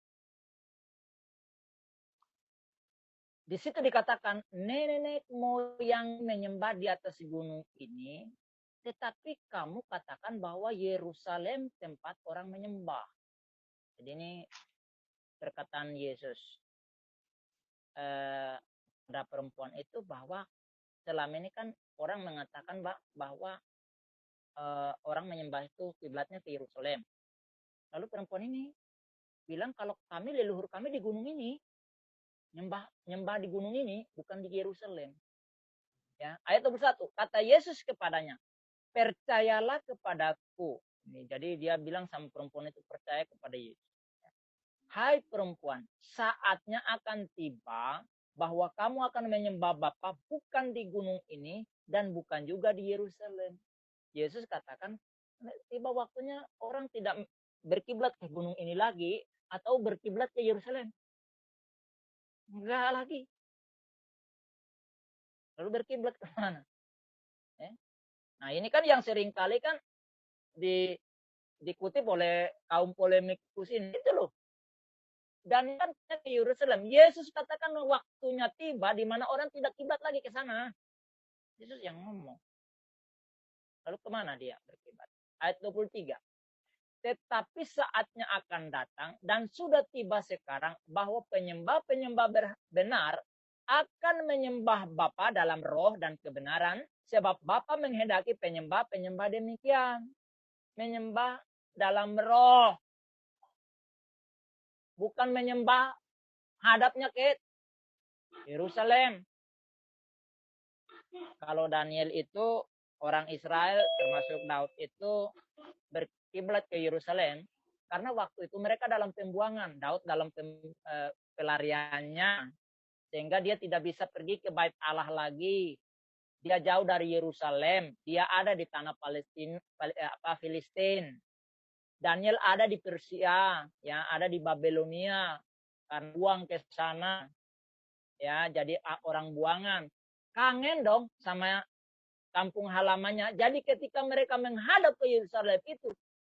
Di situ dikatakan nenek moyang menyembah di atas gunung ini, tetapi kamu katakan bahwa Yerusalem tempat orang menyembah. Jadi ini perkataan Yesus pada perempuan itu bahwa selama ini kan orang mengatakan bahwa orang menyembah itu kiblatnya ke Yerusalem. Lalu perempuan ini bilang kalau kami leluhur kami di gunung ini, nyembah di gunung ini bukan di Yerusalem. Ya, ayat 21, kata Yesus kepadanya, percayalah kepadaku. Jadi dia bilang sama perempuan itu, percaya kepada Yesus. Hai perempuan, saatnya akan tiba bahwa kamu akan menyembah Bapa bukan di gunung ini dan bukan juga di Yerusalem. Yesus katakan, tiba waktunya orang tidak berkiblat ke gunung ini lagi atau berkiblat ke Yerusalem. Enggak lagi. Lalu berkiblat kemana? Nah ini kan yang sering kali kan dikutip oleh kaum polemikus ini itu loh. Dan kan ke Yerusalem. Yesus katakan waktunya tiba di mana orang tidak kiblat lagi ke sana. Yesus yang ngomong. Lalu kemana dia berkiblat? Ayat 23. Tetapi saatnya akan datang dan sudah tiba sekarang bahwa penyembah-penyembah benar akan menyembah Bapa dalam roh dan kebenaran, sebab Bapa menghendaki penyembah-penyembah demikian. Menyembah dalam roh. Bukan menyembah hadapnya ke Yerusalem. Kalau Daniel itu orang Israel termasuk Daud itu berkiblat ke Yerusalem karena waktu itu mereka dalam pembuangan, Daud dalam pelariannya sehingga dia tidak bisa pergi ke bait Allah lagi. Dia jauh dari Yerusalem, dia ada di tanah Filistin. Daniel ada di Persia, ya, ada di Babelonia, karena buang ke sana, ya, jadi orang buangan. Kangen dong sama kampung halamannya. Jadi ketika mereka menghadap ke Yerusalem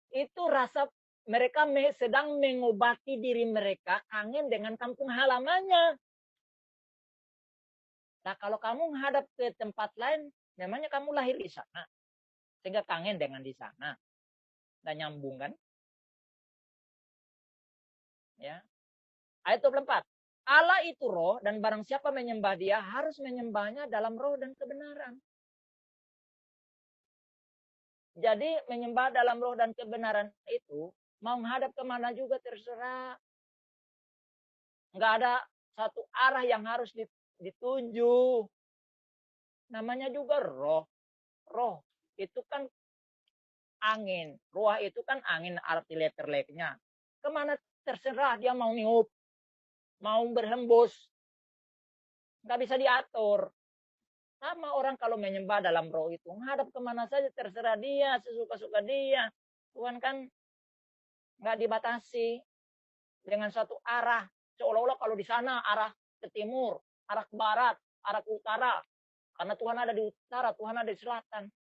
itu rasa mereka sedang mengobati diri mereka kangen dengan kampung halamannya. Nah kalau kamu menghadap ke tempat lain, memangnya kamu lahir di sana, sehingga kangen dengan di sana. Dan nyambung kan? Ya. Ayat 24. Allah itu roh dan barang siapa menyembah dia harus menyembahnya dalam roh dan kebenaran. Jadi menyembah dalam roh dan kebenaran itu mau menghadap kemana juga terserah. Nggak ada satu arah yang harus dituju. Namanya juga roh. Roh itu kan angin. Ruah itu kan angin arti letterleknya. Kemana terserah dia mau niup. Mau berhembus. Nggak bisa diatur. Sama orang kalau menyembah dalam roh itu. Menghadap kemana saja terserah dia. Sesuka-suka dia. Tuhan kan nggak dibatasi. Dengan satu arah. Seolah-olah kalau di sana arah ke timur. Arah ke barat. Arah ke utara. Karena Tuhan ada di utara. Tuhan ada di selatan.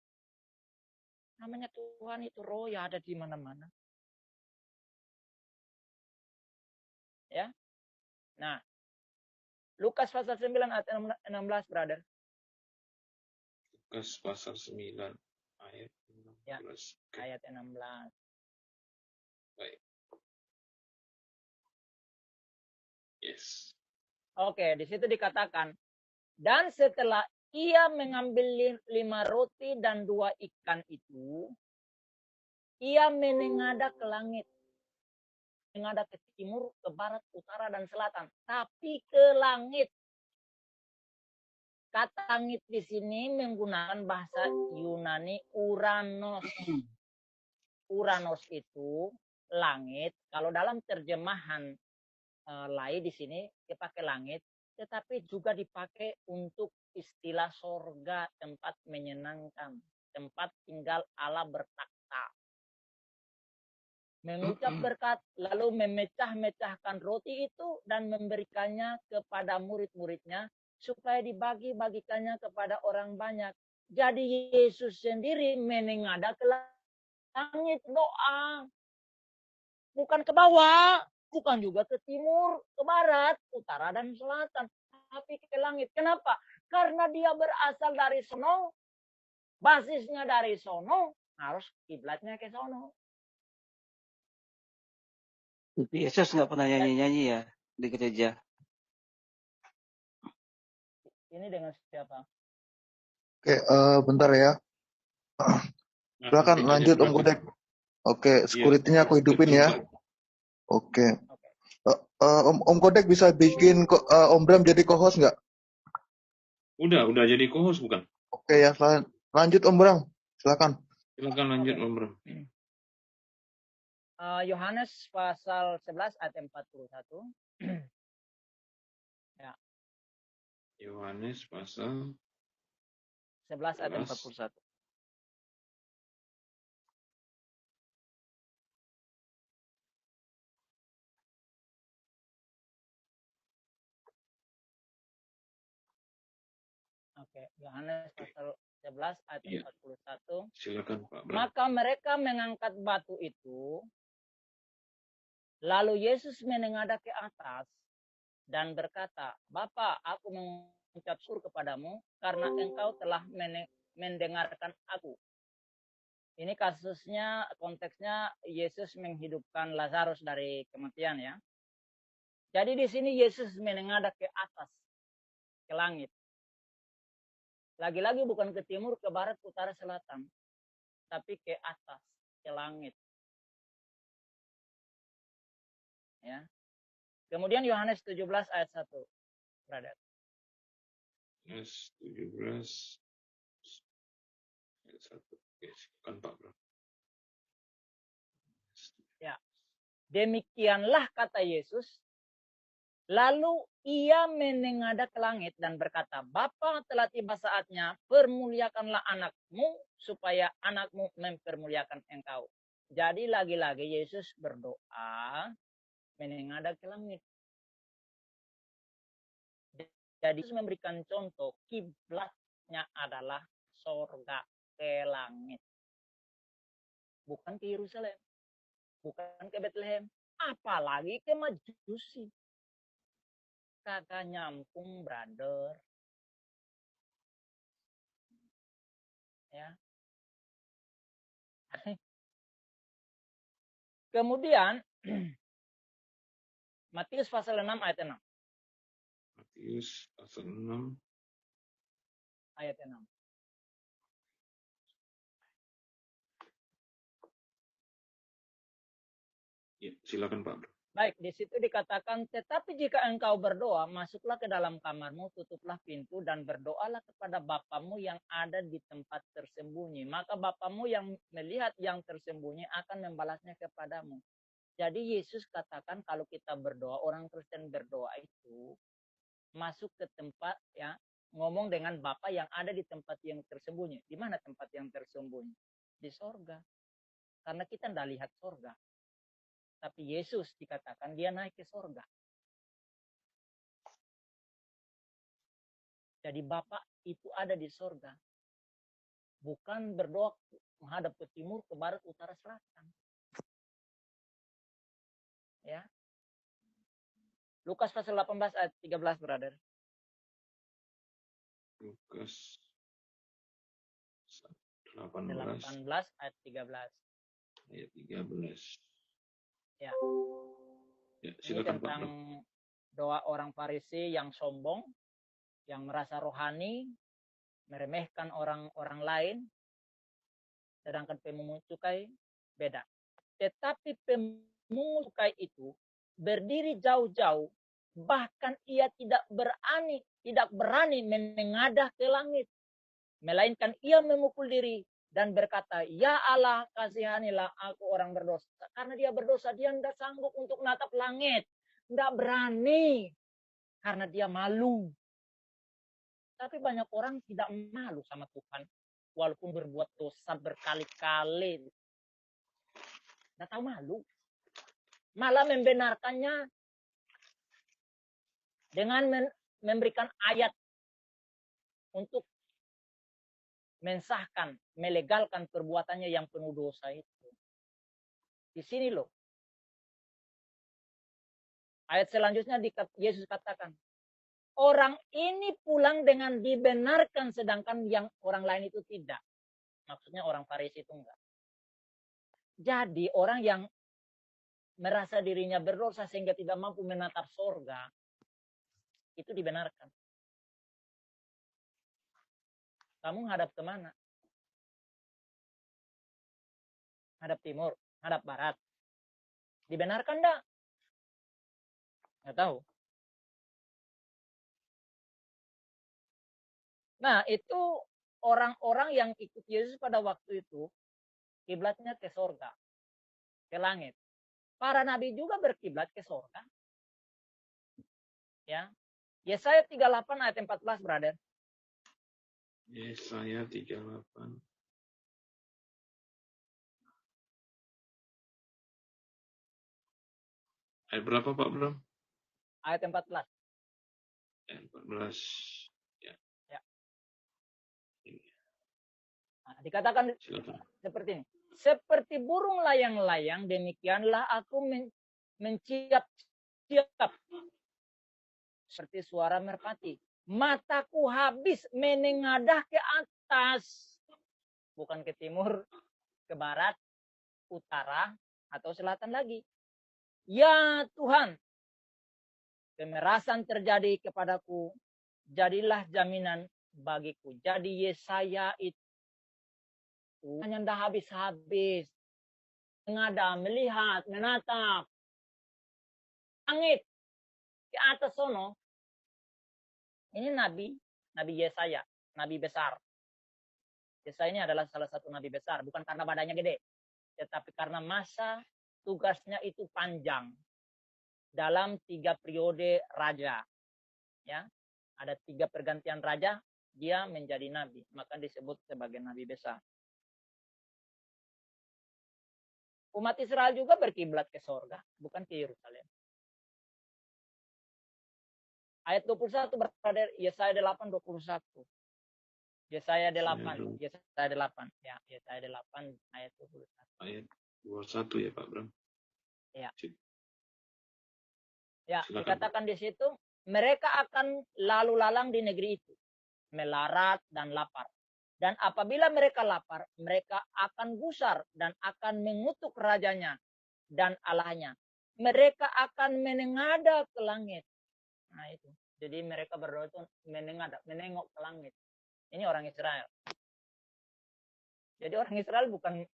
Namanya Tuhan itu roh ya ada di mana-mana. Ya. Nah. Lukas pasal 9 ayat 16, brother. Lukas pasal 9 ayat 16. Ya, ayat 16. Baik. Yes. Oke, di situ dikatakan, dan setelah ia mengambil 5 roti dan 2 ikan itu, ia menengadah ke langit, menengadah ke timur, ke barat, utara, dan selatan. Tapi ke langit. Kata langit di sini menggunakan bahasa Yunani Uranos. Uranos itu langit. Kalau dalam terjemahan lain di sini dipakai langit, tetapi juga dipakai untuk istilah sorga, tempat menyenangkan, tempat tinggal Allah bertakhta. Mengucap berkat, lalu memecah-mecahkan roti itu dan memberikannya kepada murid-muridnya supaya dibagi-bagikannya kepada orang banyak. Jadi Yesus sendiri menengadah ke langit doa. Bukan ke bawah, bukan juga ke timur, ke barat, utara, dan selatan. Tapi ke langit. Kenapa? Karena dia berasal dari sono, basisnya dari sono, harus kiblatnya ke sono. Yesus nggak pernah nyanyi-nyanyi ya di gereja. Ini dengan siapa? Oke, bentar ya. Silakan lanjut Om Godek. Oke, security-nya aku hidupin ya. Oke. Om Godek bisa bikin Om Bram jadi co-host nggak? Udah jadi co-host bukan? Oke ya, lanjut Om Bram. Silakan. Silakan lanjut Om Bram. Yohanes pasal 11 ayat 41. Ya. Yohanes pasal 11 ayat 41. Oke, Yohanes pasal 11 ayat 41. Silakan Pak Bram. Maka mereka mengangkat batu itu, lalu Yesus menengadah ke atas dan berkata, Bapa, aku mengucap syukur kepadamu karena engkau telah mendengarkan aku. Ini kasusnya, konteksnya Yesus menghidupkan Lazarus dari kematian ya. Jadi di sini Yesus menengadah ke atas, ke langit. Lagi-lagi bukan ke timur, ke barat, utara, selatan. Tapi ke atas, ke langit. Ya. Kemudian Yohanes 17 ayat 1. Brother. Yohanes 17 ayat 1. Oke, silakan Pak Bram. Ya. Demikianlah kata Yesus. Lalu ia menengadah ke langit dan berkata, Bapa, telah tiba saatnya, permuliakanlah anakmu supaya anakmu mempermuliakan engkau. Jadi lagi-lagi Yesus berdoa menengadah ke langit. Jadi Yesus memberikan contoh, kiblatnya adalah sorga, ke langit. Bukan ke Yerusalem, bukan ke Bethlehem, apalagi ke Majusi. Kagak nyampung, brother. Ya. Kemudian Matius pasal 6 ayat 6. Matius pasal 6 Ayat 6. Ya, silakan Pak Bram. Baik, di situ dikatakan, tetapi jika engkau berdoa, masuklah ke dalam kamarmu, tutuplah pintu, dan berdoalah kepada Bapamu yang ada di tempat tersembunyi. Maka Bapamu yang melihat yang tersembunyi akan membalasnya kepadamu. Jadi Yesus katakan kalau kita berdoa, orang Kristen berdoa itu masuk ke tempat ya, ngomong dengan Bapa yang ada di tempat yang tersembunyi. Di mana tempat yang tersembunyi? Di sorga. Karena kita tidak lihat sorga. Tapi Yesus dikatakan dia naik ke sorga. Jadi Bapa itu ada di sorga. Bukan berdoa menghadap ke timur, ke barat, utara, selatan. Ya. Lukas pasal 18 ayat 13, brother. Lukas 18 ayat 13. Ayat 13. Ya. Ya, Ini silakan tentang Pak Bram. doa orang Farisi yang sombong, yang merasa rohani, meremehkan orang-orang lain, sedangkan pemungut cukai beda. Tetapi pemungut cukai itu berdiri jauh-jauh, bahkan ia tidak berani menengadah ke langit, melainkan ia memukul diri dan berkata, "Ya Allah, kasihanilah aku orang berdosa." Karena dia berdosa, dia tidak sanggup untuk menatap langit, tidak berani karena dia malu. Tapi banyak orang tidak malu sama Tuhan, walaupun berbuat dosa berkali-kali, tidak tahu malu, malah membenarkannya dengan memberikan ayat untuk mensahkan, melegalkan perbuatannya yang penuh dosa itu. Di sini loh. Ayat selanjutnya Yesus katakan, orang ini pulang dengan dibenarkan sedangkan yang orang lain itu tidak. Maksudnya orang Farisi itu enggak. Jadi orang yang merasa dirinya berdosa sehingga tidak mampu menatap sorga, itu dibenarkan. Kamu hadap kemana? Hadap timur, hadap barat. Dibenarkan enggak? Nggak tahu. Nah, itu orang-orang yang ikut Yesus pada waktu itu, kiblatnya ke sorga, ke langit. Para nabi juga berkiblat ke sorga. Ya. Yesaya 38 ayat 14, brother. Yesaya 38. Ayat berapa Pak Bram? Ayat 14. Ayat 14. Ya. Ya. Nah, dikatakan Silakan. seperti ini. Seperti burung layang-layang, demikianlah aku menciap-ciap. Seperti suara merpati. Mataku habis menengadah ke atas. Bukan ke timur, ke barat, utara, atau selatan lagi. Ya Tuhan, pemerasan terjadi kepadaku. Jadilah jaminan bagiku. Jadi Yesaya itu hanya dah habis-habis. Mengadah, melihat, menatap. Langit. Di atas sono. Ini Nabi Yesaya. Nabi besar. Yesaya ini adalah salah satu nabi besar. Bukan karena badannya gede. Tetapi karena masa tugasnya itu panjang. Dalam 3 periode raja. Ya, ada 3 pergantian raja. Dia menjadi nabi. Maka disebut sebagai nabi besar. Umat Israel juga berkiblat ke sorga, bukan ke Yerusalem. Ayat 21 berada Yesaya 8, 21. Yesaya 8. Yesaya 8. Ya, Yesaya 8 ayat 21. Ayat 21 ya Pak Bram. Ya. Ya, silakan, dikatakan di situ, mereka akan lalu lalang di negeri itu, melarat dan lapar. Dan apabila mereka lapar, mereka akan gusar dan akan mengutuk rajanya dan Allahnya. Mereka akan menengadah ke langit. Nah itu. Jadi mereka berdoa itu menengadah, menengok ke langit. Ini orang Israel. Jadi orang Israel bukan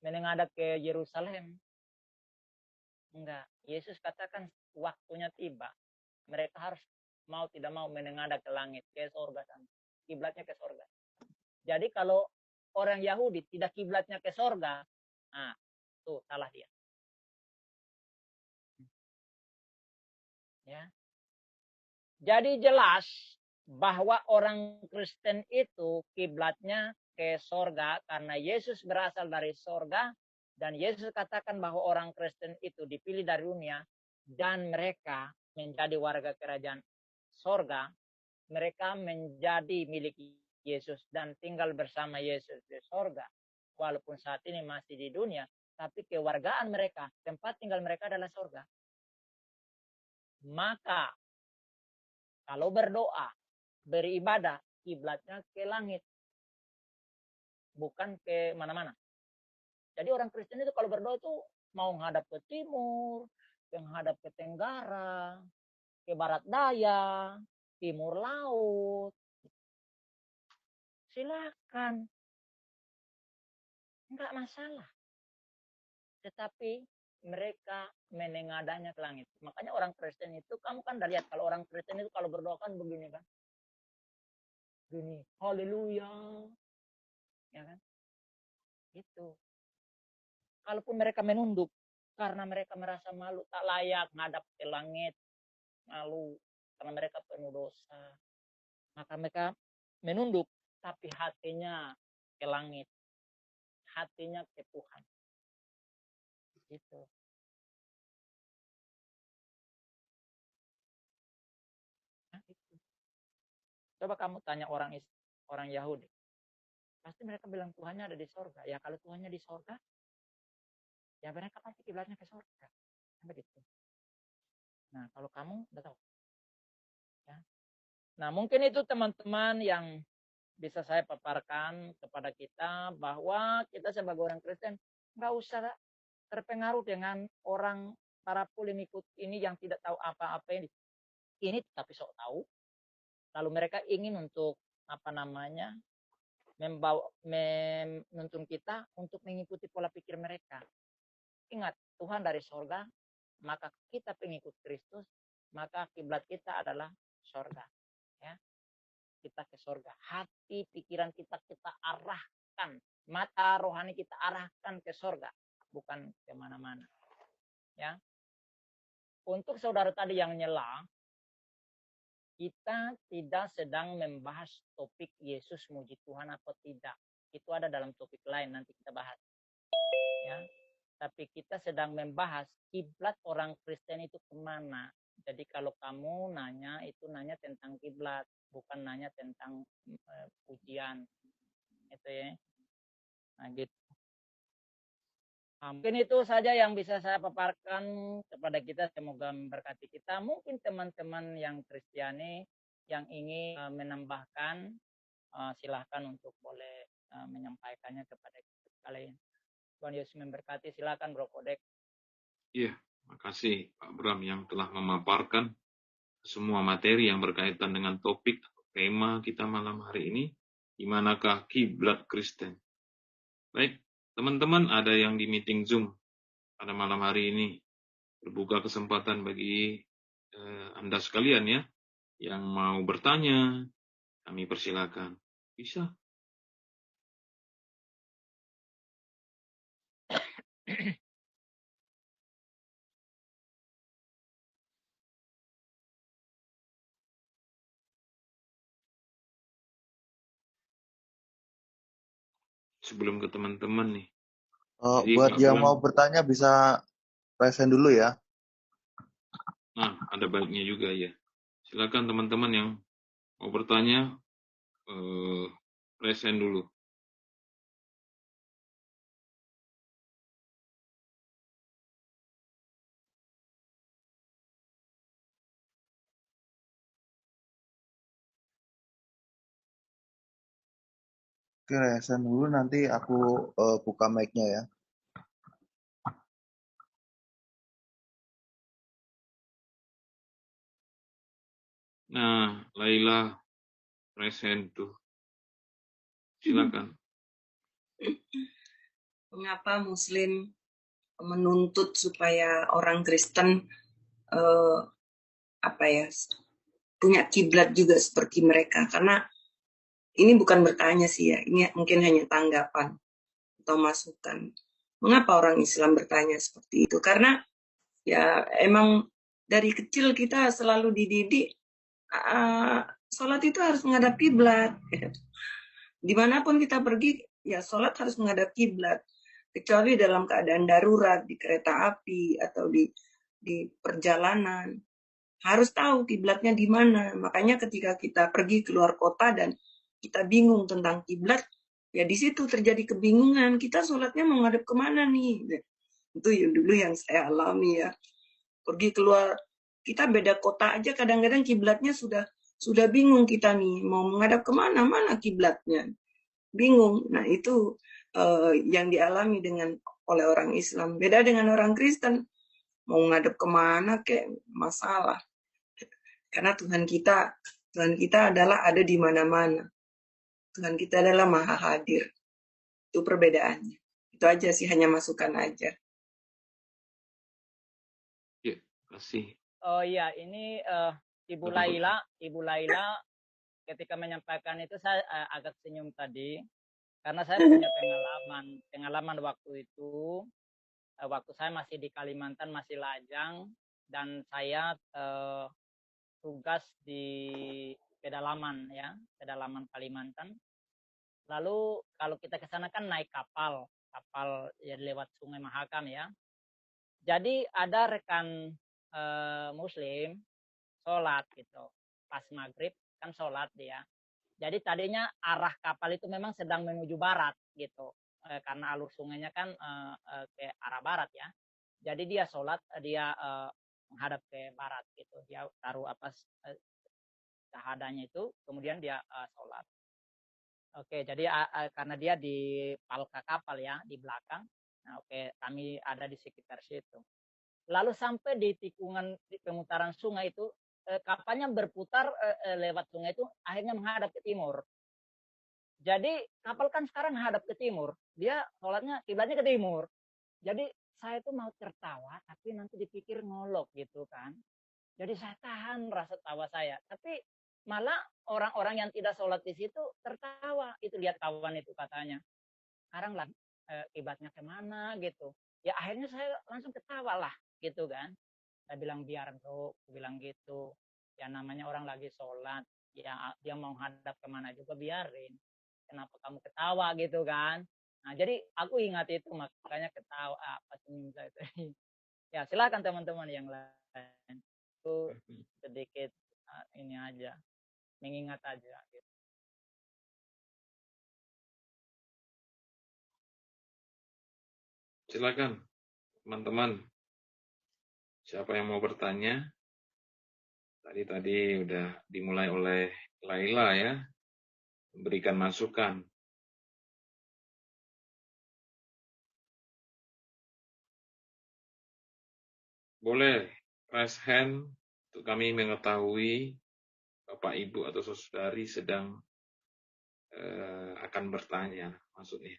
menengadah ke Yerusalem. Enggak. Yesus katakan waktunya tiba. Mereka harus mau tidak mau menengadah ke langit, ke surga sana. Kiblatnya ke surga. Jadi kalau orang Yahudi tidak kiblatnya ke sorga, nah, tuh salah dia. Ya. Jadi jelas bahwa orang Kristen itu kiblatnya ke sorga karena Yesus berasal dari sorga dan Yesus katakan bahwa orang Kristen itu dipilih dari dunia dan mereka menjadi warga kerajaan sorga, mereka menjadi milik Yesus dan tinggal bersama Yesus di sorga. Walaupun saat ini masih di dunia, tapi kewargaan mereka, tempat tinggal mereka adalah sorga. Maka, kalau berdoa, beribadah, kiblatnya ke langit. Bukan ke mana-mana. Jadi orang Kristen itu kalau berdoa itu mau menghadap ke timur, menghadap ke tenggara, ke barat daya, timur laut. Silakan. Enggak masalah. Tetapi mereka menengadanya ke langit. Makanya orang Kristen itu, kamu kan udah lihat kalau orang Kristen itu kalau berdoa kan begini kan. Gini, haleluya. Ya kan? Itu. Kalaupun mereka menunduk, karena mereka merasa malu, tak layak ngadap ke langit, malu, karena mereka penuh dosa. Maka mereka menunduk, tapi hatinya ke langit. Hatinya ke Tuhan. Gitu. Nah, itu. Coba kamu tanya orang Yahudi. Pasti mereka bilang Tuhannya ada di sorga. Ya kalau Tuhannya di sorga, ya mereka pasti kiblatnya ke sorga. Begitu. Nah kalau kamu udah tahu. Ya. Nah mungkin itu teman-teman yang bisa saya paparkan kepada kita bahwa kita sebagai orang Kristen nggak usah terpengaruh dengan orang para pengikut ini yang tidak tahu apa-apa ini tapi sok tahu. Lalu mereka ingin untuk menuntun kita untuk mengikuti pola pikir mereka. Ingat, Tuhan dari sorga, maka kita pengikut Kristus, maka kiblat kita adalah sorga. Ya. Kita ke sorga. Hati, pikiran kita arahkan. Mata rohani kita arahkan ke sorga. Bukan kemana-mana. Ya. Untuk saudara tadi yang nyela, kita tidak sedang membahas topik Yesus muji Tuhan atau tidak. Itu ada dalam topik lain, nanti kita bahas. Ya. Tapi kita sedang membahas kiblat orang Kristen itu kemana. Jadi kalau kamu nanya, itu nanya tentang kiblat, bukan nanya tentang pujian. Itu ya. Nah gitu. Mungkin itu saja yang bisa saya paparkan kepada kita. Semoga memberkati kita. Mungkin teman-teman yang Kristiani yang ingin menambahkan, silahkan untuk boleh menyampaikannya kepada kalian. Tuhan Yesus memberkati. Silakan Bro Kodek. Iya, makasih Pak Bram yang telah memaparkan semua materi yang berkaitan dengan topik tema kita malam hari ini. Di manakah kiblat Kristen? Baik, teman-teman ada yang di meeting Zoom pada malam hari ini. Berbuka kesempatan bagi Anda sekalian ya, yang mau bertanya, kami persilakan. Bisa. Sebelum ke teman-teman nih. Jadi, buat yang mau bertanya bisa present dulu ya. Nah, ada baiknya juga ya. Silakan teman-teman yang mau bertanya, present dulu. Oke, present dulu nanti aku buka mic-nya ya. Nah, Laila present tuh. Silakan. Mengapa Muslim menuntut supaya orang Kristen punya kiblat juga seperti mereka? Karena ini bukan bertanya sih ya, ini mungkin hanya tanggapan atau masukan. Mengapa orang Islam bertanya seperti itu? Karena ya emang dari kecil kita selalu dididik sholat itu harus menghadap kiblat. Dimanapun kita pergi, ya sholat harus menghadap kiblat. Kecuali dalam keadaan darurat di kereta api atau di perjalanan, harus tahu kiblatnya di mana. Makanya ketika kita pergi keluar kota dan kita bingung tentang kiblat, ya di situ terjadi kebingungan. Kita sholatnya mau ngadep kemana nih? Itu dulu yang saya alami ya. Pergi keluar, kita beda kota aja kadang-kadang kiblatnya sudah bingung kita nih mau menghadap kemana, mana kiblatnya, bingung. Nah itu yang dialami oleh orang Islam. Beda dengan orang Kristen, mau ngadep kemana kayak masalah. Karena Tuhan kita adalah ada di mana-mana. Tuhan kita adalah maha hadir. Itu perbedaannya. Itu aja sih, hanya masukan aja. Ya, kasih. Oh iya, ini Ibu Laila ketika menyampaikan itu saya agak senyum tadi karena saya punya pengalaman waktu itu, waktu saya masih di Kalimantan, masih lajang, dan saya tugas di pedalaman Kalimantan. Lalu kalau kita ke sana kan naik kapal ya lewat Sungai Mahakam ya. Jadi ada rekan Muslim sholat gitu, pas maghrib kan sholat dia. Jadi tadinya arah kapal itu memang sedang menuju barat gitu, karena alur sungainya kan ke arah barat ya. Jadi dia sholat, dia menghadap ke barat gitu. Dia taruh syahadanya itu, kemudian dia sholat. Oke, jadi karena dia di palka kapal ya, di belakang. Nah, oke, kami ada di sekitar situ. Lalu sampai di tikungan di pemutaran sungai itu, kapalnya berputar lewat sungai itu, akhirnya menghadap ke timur. Jadi kapal kan sekarang menghadap ke timur, dia sholatnya kiblatnya ke timur. Jadi saya itu mau tertawa, tapi nanti dipikir ngolok gitu kan. Jadi saya tahan rasa tawa saya, tapi malah orang-orang yang tidak sholat di situ tertawa. Itu lihat kawan itu katanya, sekarang lah kiblatnya kemana gitu. Ya akhirnya saya langsung ketawa lah gitu kan. Saya bilang biar bro, bilang gitu. Ya namanya orang lagi sholat, ya dia mau hadap kemana juga biarin. Kenapa kamu ketawa gitu kan? Nah jadi aku ingat itu makanya ketawa senyum saya itu. Ya silakan teman-teman yang lain. Itu sedikit ini aja, mengingat aja. Gitu. Silakan teman-teman. Siapa yang mau bertanya? Tadi udah dimulai oleh Laila ya, memberikan masukan. Boleh raise hand untuk kami mengetahui Bapak Ibu atau saudari sedang akan bertanya maksudnya.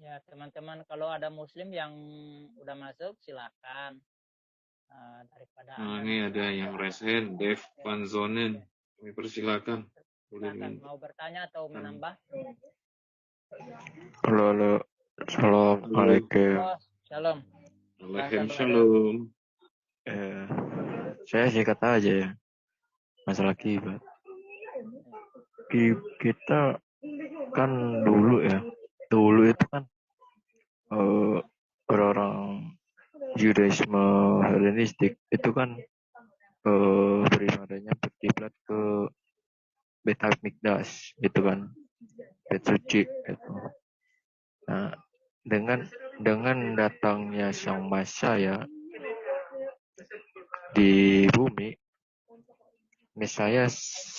Ya teman-teman kalau ada Muslim yang udah masuk silakan. Daripada ini ada yang raise hand, Dev Panzonen. Kami persilakan. Silakan mau bertanya atau menambah? Halo. Assalamualaikum. Shalom. Shalom. Saya singkat aja ya. Masalah kiblat. Kita kan dulu itu kan orang-orang Judaisme Helenistik itu kan beribadahnya berkiblat ke Beit Hamikdash gitu kan, Beit Suci gitu. Nah, dengan datangnya Sang Masia di bumi, Mesaya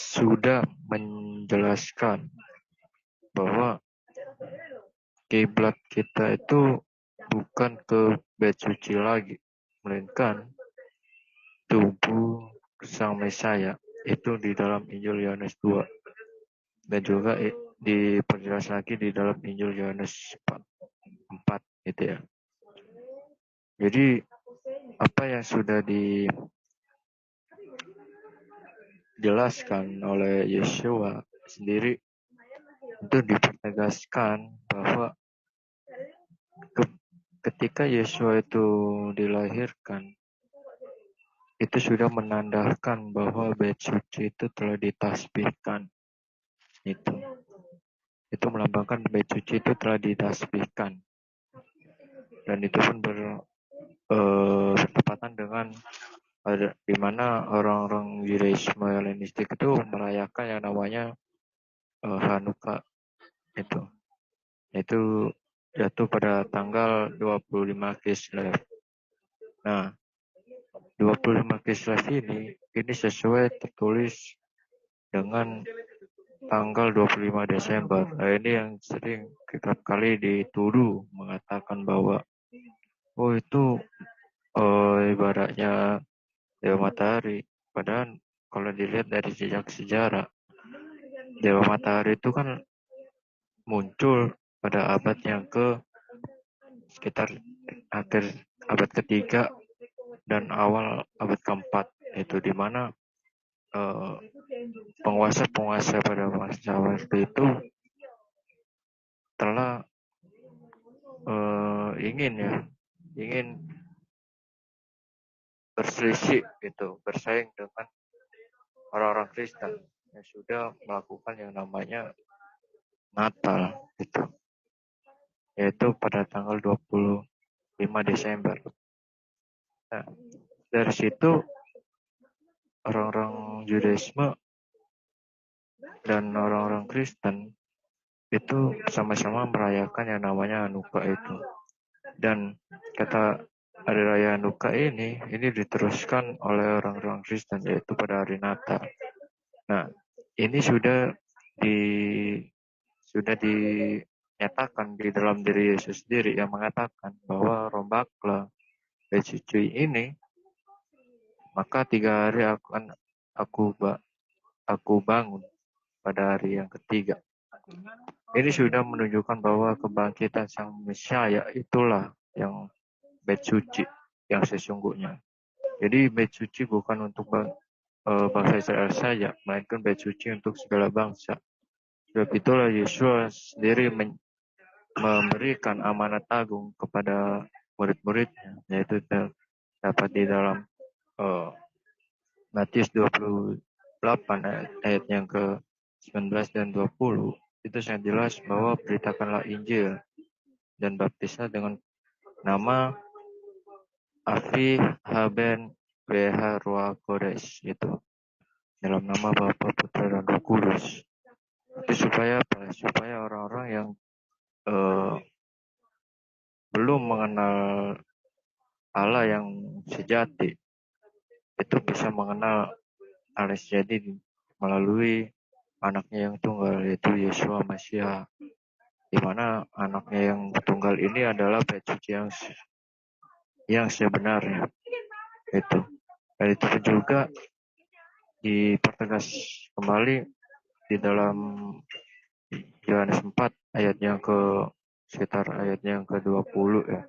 sudah menjelaskan bahwa kiblat kita itu bukan ke Bait Suci lagi, melainkan tubuh Sang Mesaya itu di dalam Injil Yohanes 2 dan juga diperjelas lagi di dalam Injil Yohanes 4 gitu ya. Jadi apa yang sudah dijelaskan oleh Yeshua sendiri itu dipertegaskan bahwa ketika Yeshua itu dilahirkan itu sudah menandakan bahwa Bait Suci itu telah ditasbihkan. Itu melambangkan Bait Suci itu telah ditasbihkan. Dan itu pun bertepatan dengan di mana orang-orang Judaisme Helenistik itu merayakan yang namanya Hanukkah itu jatuh pada tanggal 25 Kislev. Nah, 25 Kislev ini sesuai tertulis dengan tanggal 25 Desember. Nah, ini yang sering kerap kali dituduh mengatakan bahwa itu ibaratnya Dewa Matahari. Padahal kalau dilihat dari jejak sejarah, Dewa Matahari itu kan muncul pada abad yang sekitar akhir abad ketiga dan awal abad keempat, itu di mana penguasa-penguasa pada masa waktu itu telah ingin berselisih gitu, bersaing dengan orang-orang Kristen yang sudah melakukan yang namanya Natal gitu, yaitu pada tanggal 25 Desember. Nah, dari situ orang-orang Judaisme dan orang-orang Kristen itu sama-sama merayakan yang namanya Hanukkah itu. Dan kata hari raya Hanukkah ini diteruskan oleh orang-orang Kristen, yaitu pada hari Natal. Nah, ini sudah dinyatakan di dalam diri Yesus sendiri yang mengatakan bahwa rombaklah bait suci ini, maka 3 hari aku bangun pada hari yang ketiga. Ini sudah menunjukkan bahwa kebangkitan Sang Mesias itulah yang bait suci yang sesungguhnya. Jadi bait suci bukan untuk bangsa Israel saja, melainkan bait suci untuk segala bangsa. Sebab itulah Yesus sendiri memberikan amanat agung kepada murid-muridnya, yaitu dapat di dalam Matius 28 ayat yang ke-19 dan 20. Itu sangat jelas bahwa beritakanlah Injil dan baptislah dengan nama Afi Haben Weha Ruah Kodes, itu dalam nama Bapa, Putra dan Roh Kudus. Itu supaya orang-orang yang belum mengenal Allah yang sejati itu bisa mengenal Allah sejati melalui anaknya yang tunggal, yaitu Yeshua Mesias, di mana anaknya yang tunggal ini adalah bait suci yang sebenarnya itu. Dan itu juga dipertegas kembali di dalam Yohanes 4 ayat yang sekitar ayat yang ke-20 ya,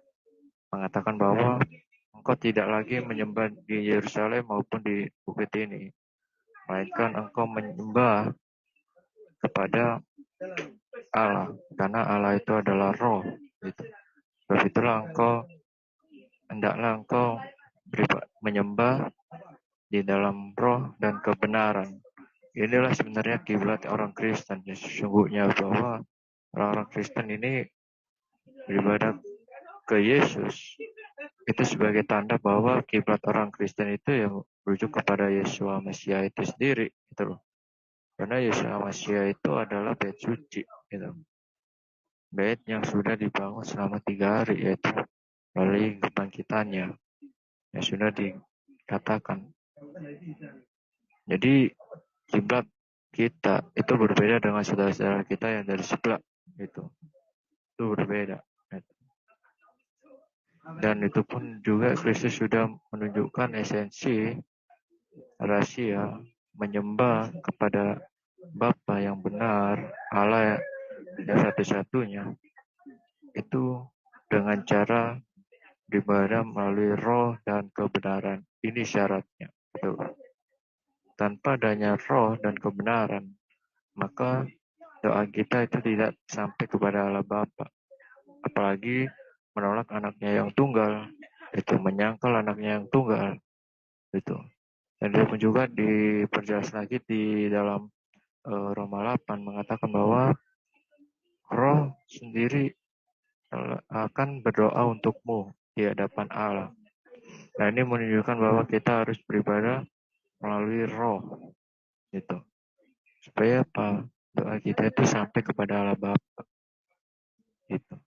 mengatakan bahwa engkau tidak lagi menyembah di Yerusalem maupun di bukit ini, melainkan engkau menyembah kepada Allah, karena Allah itu adalah roh gitu. Sebab itulah hendaklah engkau menyembah di dalam roh dan kebenaran. Inilah sebenarnya kiblat orang Kristen sesungguhnya, bahwa orang-orang Kristen ini beribadah ke Yesus itu sebagai tanda bahwa kiblat orang Kristen itu yang merujuk kepada Yeshua Mesias itu sendiri gitu loh. Karena Yeshua Mesias itu adalah bait suci gitu. Bait yang sudah dibangun selama 3 hari, yaitu melalui kebangkitannya yang sudah dikatakan. Jadi kiblat kita itu berbeda dengan saudara-saudara kita yang dari sebelah itu berbeda. Dan itu pun juga Kristus sudah menunjukkan esensi rahasia menyembah kepada Bapa yang benar, Allah yang satu-satunya, itu dengan cara beribadah melalui roh dan kebenaran. Ini syaratnya. Gitu. Tanpa adanya roh dan kebenaran, maka doa kita itu tidak sampai kepada Allah Bapa. Apalagi menolak anaknya yang tunggal, itu menyangkal anaknya yang tunggal, itu. Dan itu pun juga diperjelas lagi di dalam Roma 8 mengatakan bahwa roh sendiri akan berdoa untukmu di hadapan Allah. Nah, ini menunjukkan bahwa kita harus beribadah melalui roh, gitu. Supaya apa? Doa kita itu sampai kepada Allah Bapa, gitu.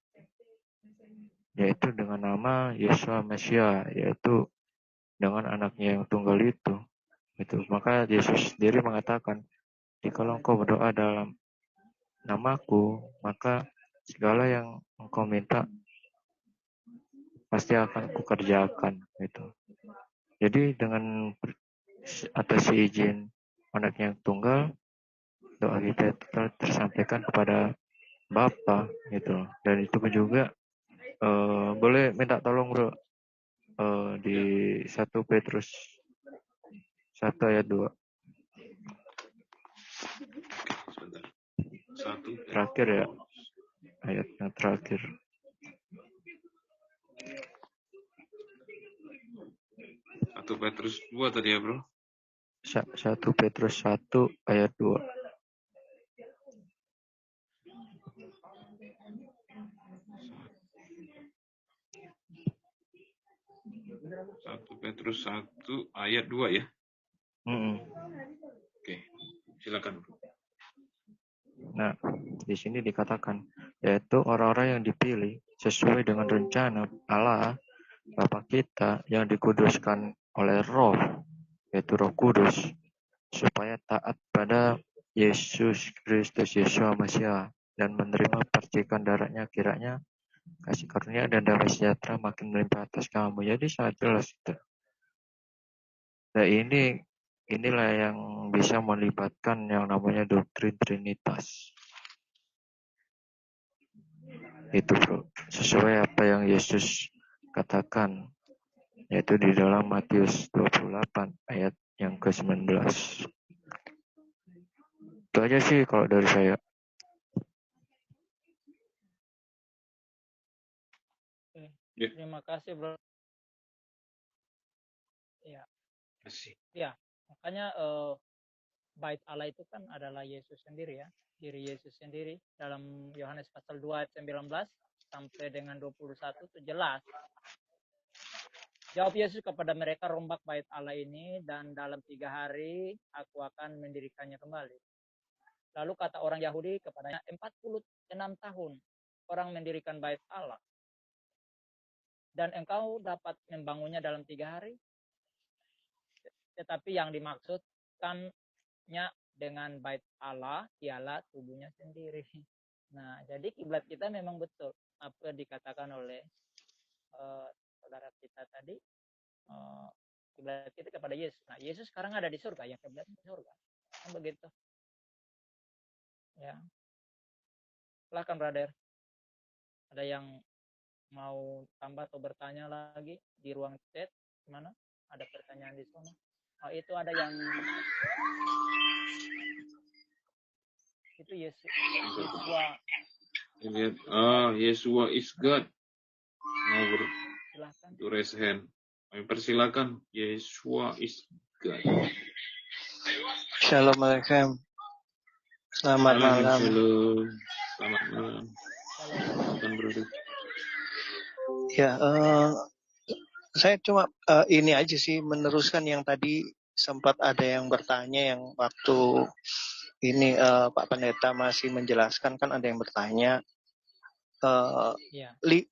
Yaitu dengan nama Yeshua Mesias, yaitu dengan anaknya yang tunggal itu. Gitu. Maka Yesus sendiri mengatakan Jikalau engkau berdoa dalam namaku, maka segala yang engkau minta pasti akan kukerjakan gitu. Jadi dengan atas izin anak yang tunggal, doa kita tersampaikan kepada Bapa gitu. Dan itu juga boleh minta tolong bro di 1 Petrus 1 ayat 2. Sebentar. 1 Terakhir ya, ayat yang terakhir. 1 Petrus 2 tadi ya bro. 1 Petrus 1 ayat 2. 1 Petrus 1 ayat 2 ya. Oke, silakan bro. Nah, di sini dikatakan, yaitu orang-orang yang dipilih sesuai dengan rencana Allah Bapa kita yang dikuduskan oleh Roh, yaitu Roh Kudus, supaya taat pada Yesus Kristus Yeshua Mesias dan menerima percikan darahnya, kiranya kasih karunia dan damai sejahtera makin melimpah atas kamu. Jadi sangat jelas itu. Nah inilah yang bisa melibatkan yang namanya doktrin Trinitas. Itu bro, sesuai apa yang Yesus katakan, yaitu di dalam Matius 28 ayat yang ke-19. Itu aja sih kalau dari saya. Ya. Terima kasih bro. Ya. Kasih. Ya, makanya bait Allah itu kan adalah Yesus sendiri ya, diri Yesus sendiri. Dalam Yohanes pasal 2 ayat 19 sampai dengan 21 itu jelas. Jawab Yesus kepada mereka, rombak bait Allah ini dan dalam 3 hari aku akan mendirikannya kembali. Lalu kata orang Yahudi kepadanya, 46 tahun orang mendirikan bait Allah. Dan engkau dapat membangunnya dalam 3 hari. Tetapi yang dimaksudkannya dengan bait Allah ialah tubuhnya sendiri. Nah, jadi kiblat kita memang betul apa dikatakan oleh saudara kita tadi, kiblat kita kepada Yesus. Nah, Yesus sekarang ada di surga, ya kiblat di surga. Kan begitu. Ya. Silakan brother. Ada yang mau tambah atau bertanya lagi di ruang chat? Mana? Ada pertanyaan di sana? Oh, itu ada yang itu Yesus. Lihat, Yeshua is God. Mau Silakan. to raise hand. Kami persilakan. Yeshua is God. Shalom alaikum. Selamat malam. Selamat malam. Silakan brother. Ya, saya cuma ini aja sih meneruskan yang tadi sempat ada yang bertanya yang waktu ini Pak Pendeta masih menjelaskan, kan ada yang bertanya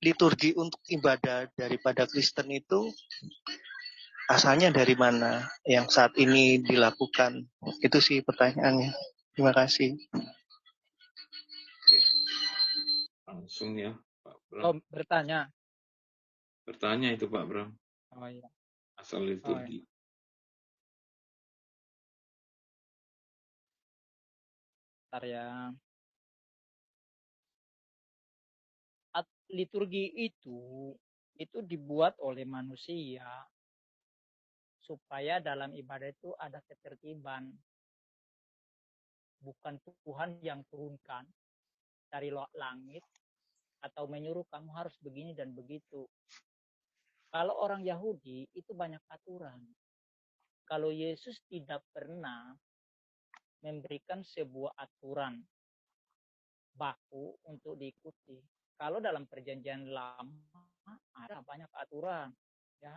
liturgi untuk ibadah daripada Kristen itu asalnya dari mana yang saat ini dilakukan. Itu sih pertanyaannya. Terima kasih. Oke. Langsung ya Pak Bram. Oh, bertanya. Bertanya itu Pak Bram. Oh iya. Asal liturgi. Bentar ya. Liturgi itu dibuat oleh manusia supaya dalam ibadah itu ada ketertiban. Bukan Tuhan yang turunkan dari langit atau menyuruh kamu harus begini dan begitu. Kalau orang Yahudi itu banyak aturan. Kalau Yesus tidak pernah memberikan sebuah aturan baku untuk diikuti. Kalau dalam perjanjian lama ada banyak aturan, ya.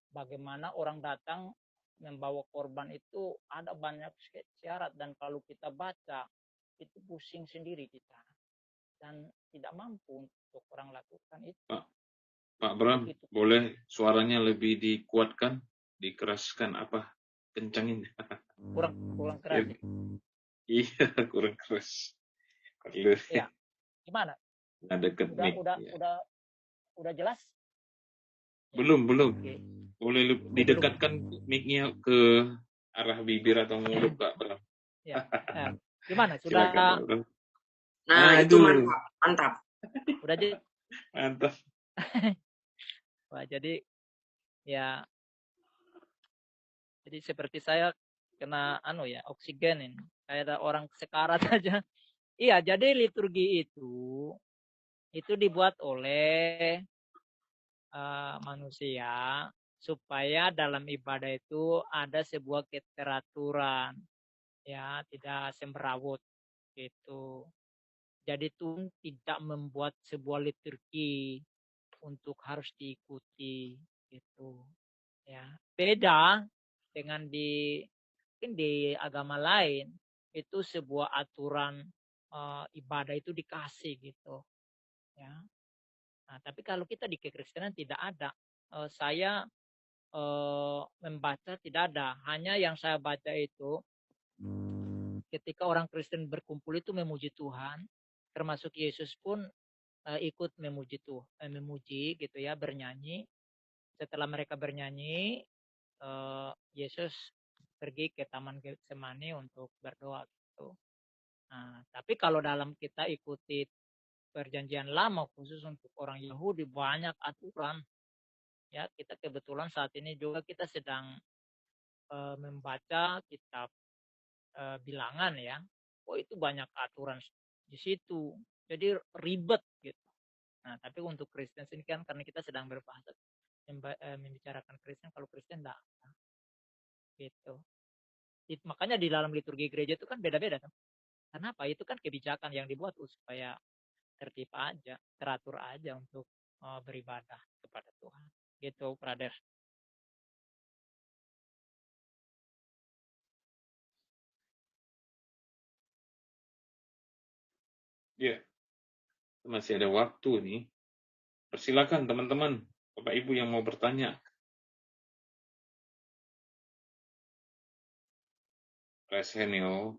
Bagaimana orang datang membawa korban itu ada banyak syarat, dan kalau kita baca itu pusing sendiri kita dan tidak mampu untuk orang lakukan itu. Pak Bram, begitu. Boleh suaranya lebih dikuatkan, dikeraskan apa? Kencangin. Kurang keras. Iya, kurang keras. Perlu Iya. Gimana? deket mic. Udah jelas? Belum. Oke. Boleh didekatkan mic-nya ke arah bibir atau mulut, Pak Bram. Ya. Gimana? Sudah? Silakan, Pak Bram. Nah, itu mantap. Udah jadi. Mantap. Wah, jadi seperti saya kena oksigen ini. Kayak ada orang sekarat aja. Iya, jadi liturgi itu dibuat oleh manusia supaya dalam ibadah itu ada sebuah keteraturan, ya, tidak semrawut gitu. Jadi itu tidak membuat sebuah liturgi untuk harus diikuti gitu, ya. Beda dengan mungkin di agama lain itu sebuah aturan ibadah itu dikasih gitu, ya. Nah, tapi kalau kita di kekristenan tidak ada. Saya membaca tidak ada. Hanya yang saya baca itu ketika orang Kristen berkumpul itu memuji Tuhan, termasuk Yesus pun ikut memuji Tuhan, memuji gitu ya, bernyanyi. Setelah mereka bernyanyi, Yesus pergi ke Taman Getsemani untuk berdoa gitu. Nah, tapi kalau dalam kita ikuti Perjanjian Lama khusus untuk orang Yahudi banyak aturan. Ya, kita kebetulan saat ini juga kita sedang membaca kitab Bilangan ya. Oh, itu banyak aturan di situ. Jadi ribet gitu. Nah, tapi untuk Kristen ini kan karena kita sedang berbahasa membicarakan Kristen, kalau Kristen enggak gitu. Makanya di dalam liturgi gereja itu kan beda-beda kan. Kenapa? Itu kan kebijakan yang dibuat supaya tertib aja, teratur aja untuk beribadah kepada Tuhan. Gitu, brother. Ya, masih ada waktu nih. Persilakan teman-teman, Bapak Ibu yang mau bertanya. Raise hand yo.